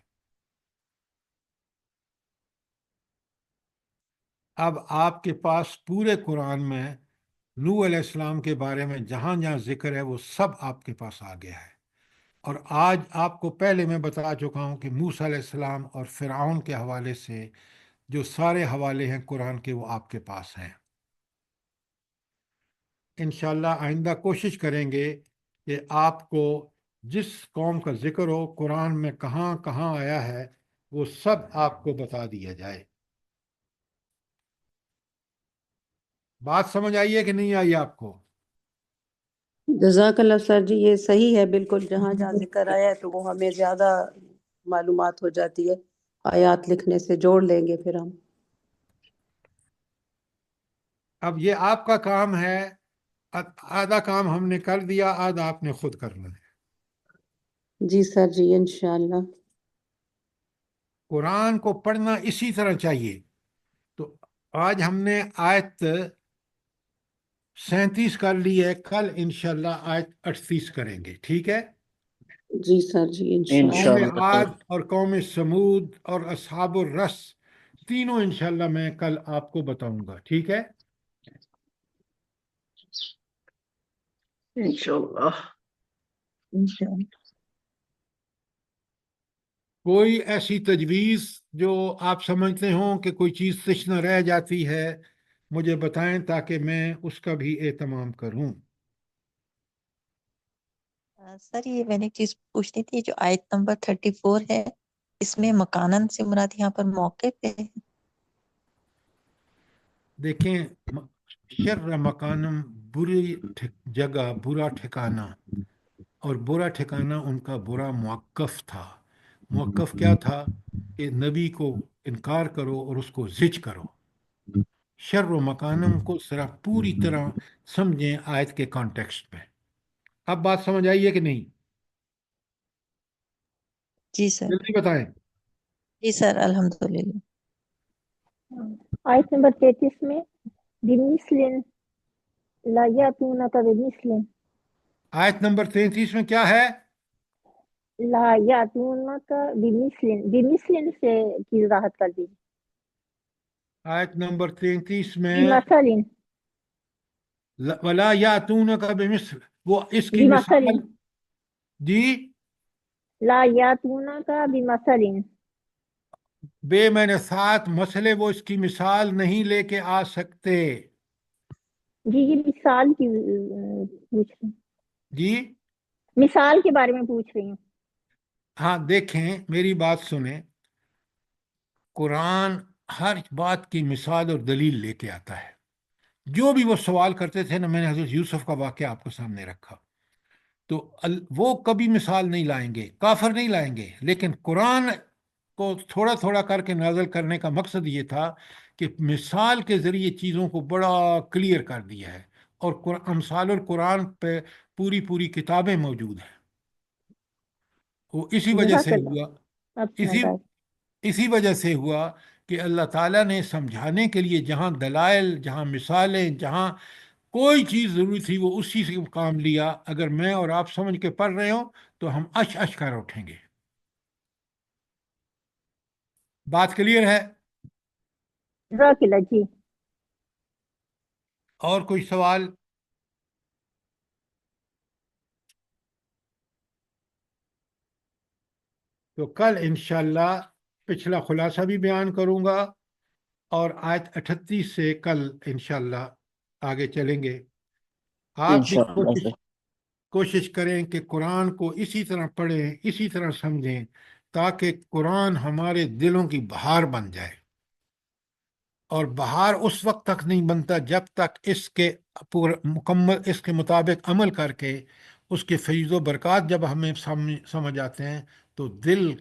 اب آپ کے پاس پورے قرآن میں نوح علیہ السلام کے بارے میں جہاں جہاں ذکر ہے وہ سب آپ کے پاس آ گیا ہے، اور آج آپ کو پہلے میں بتا چکا ہوں کہ موسیٰ علیہ السلام اور فرعون کے حوالے سے جو سارے حوالے ہیں قرآن کے وہ آپ کے پاس ہیں۔ انشاءاللہ آئندہ کوشش کریں گے کہ آپ کو جس قوم کا ذکر ہو قرآن میں کہاں کہاں آیا ہے وہ سب آپ کو بتا دیا جائے۔ بات سمجھ آئی ہے کہ نہیں آئی آپ کو؟ جزاک اللہ سر جی، یہ صحیح ہے بالکل، جہاں جہاں ذکر آیا ہے تو وہ ہمیں زیادہ معلومات ہو جاتی ہے، آیات لکھنے سے جوڑ لیں گے پھر ہم۔ اب یہ آپ کا کام ہے، آدھا کام ہم نے کر دیا، آدھا آپ نے خود کرنا ہے۔ جی سر جی، انشاءاللہ۔ قرآن کو پڑھنا اسی طرح چاہیے۔ تو آج ہم نے آیت 37 کر لی ہے، کل انشاءاللہ آیت 38 کریں گے، ٹھیک ہے؟ جی سر جی، قوم انشاءاللہ۔ عاد اور قوم سمود اور اصحاب الرس تینوں انشاءاللہ میں کل آپ کو بتاؤں گا، ٹھیک ہے؟ انشاءاللہ۔ کوئی ایسی تجویز جو آپ سمجھتے ہوں کہ کوئی چیز تشنہ رہ جاتی ہے مجھے بتائیں تاکہ میں اس کا بھی اہتمام کروں۔ سر یہ میں نے ایک چیز پوچھنی تھی، جو آیت نمبر 34 ہے، اس میں مکانن سے مراد یہاں پر موقع پہ ہے؟ دیکھیں، شر مکانم بری جگہ، برا ٹھکانہ، اور برا ٹھکانہ ان کا برا موقف تھا۔ موقف کیا تھا؟ کہ نبی کو انکار کرو اور اس کو زج کرو۔ شر و مکانم کو ذرا پوری طرح سمجھیں آیت کے کانٹیکسٹ میں۔ اب بات سمجھ آئی ہے کہ نہیں؟ جی سر۔ جلدی بتائیں۔ جی سر، الحمدللہ۔ آیت نمبر 33 میں بمثل لا یاتونک بمثل، آیت نمبر 33 میں کیا ہے؟ لا یاتونک بمثل، بمثل سے کی وضاحت کر دیجیے۔ آیت نمبر 33 میں بمثل، ولا یاتونک بمثل، وہ اس کی بمثل، مثال جی لا یاتونک بمثل، بے میں نے ساتھ مسئلے، وہ اس کی مثال نہیں لے کے آ سکتے۔ جی یہ مثال کی پوچھ رہی ہوں، جی مثال کے بارے میں پوچھ رہی ہوں۔ ہاں، دیکھیں میری بات سنیں، قرآن ہر بات کی مثال اور دلیل لے کے آتا ہے۔ جو بھی وہ سوال کرتے تھے نا، میں نے حضرت یوسف کا واقعہ آپ کو سامنے رکھا، تو وہ کبھی مثال نہیں لائیں گے، کافر نہیں لائیں گے، لیکن قرآن کو تھوڑا تھوڑا کر کے نازل کرنے کا مقصد یہ تھا کہ مثال کے ذریعے چیزوں کو بڑا کلیئر کر دیا ہے، اور امثال القرآن پہ پوری پوری کتابیں موجود ہیں۔ وہ اسی وجہ جزاک سے اللہ، ہوا اب اسی سمجھ آئی۔ اسی وجہ سے ہوا کہ اللہ تعالیٰ نے سمجھانے کے لیے جہاں دلائل، جہاں مثالیں، جہاں کوئی چیز ضروری تھی وہ اسی سے کام لیا۔ اگر میں اور آپ سمجھ کے پڑھ رہے ہوں تو ہم اش اش کر اٹھیں گے۔ بات کلیئر ہے؟ جزاک اللہ جی۔ اور کوئی سوال؟ تو کل انشاءاللہ پچھلا خلاصہ بھی بیان کروں گا اور آیت 38 سے کل انشاءاللہ آگے چلیں گے. آپ بھی انشاءاللہ سر. کوشش کریں کہ قرآن کو اسی طرح پڑھیں، اسی طرح سمجھیں، تاکہ قرآن ہمارے دلوں کی بہار بن جائے. اور بہار اس وقت تک نہیں بنتا جب تک اس کے مکمل اس کے مطابق عمل کر کے اس کے فیض و برکات جب ہمیں سمجھ آتے ہیں تو دل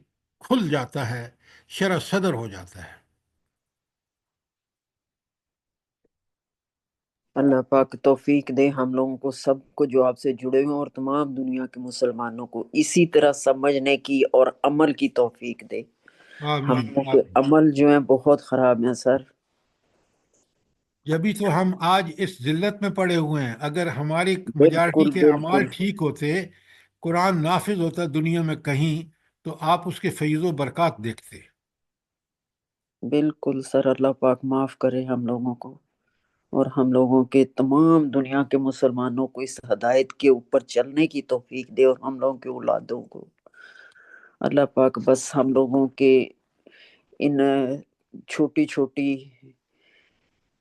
کھل جاتا ہے، شرح صدر ہو جاتا ہے. اللہ پاک توفیق دے ہم لوگوں کو سب کو جو آپ سے جڑے ہوئے اور تمام دنیا کے مسلمانوں کو اسی طرح سمجھنے کی اور عمل کی توفیق دے. ہم آمین لوگوں کے آمین. عمل جو ہیں بہت خراب ہیں سر. جبھی تو ہم آج اس ذلت میں پڑے ہوئے ہیں. اگر ہماری میجارٹی بالکل کے اعمال بالکل ٹھیک ہوتے، قرآن نافذ ہوتا دنیا میں کہیں، تو آپ اس کے فیض و برکات دیکھتے. بالکل سر. اللہ پاک معاف کرے ہم لوگوں کو اور ہم لوگوں کے تمام دنیا کے مسلمانوں کو اس ہدایت کے اوپر چلنے کی توفیق دے اور ہم لوگوں کے اولادوں کو. اللہ پاک بس ہم لوگوں کے ان چھوٹی چھوٹی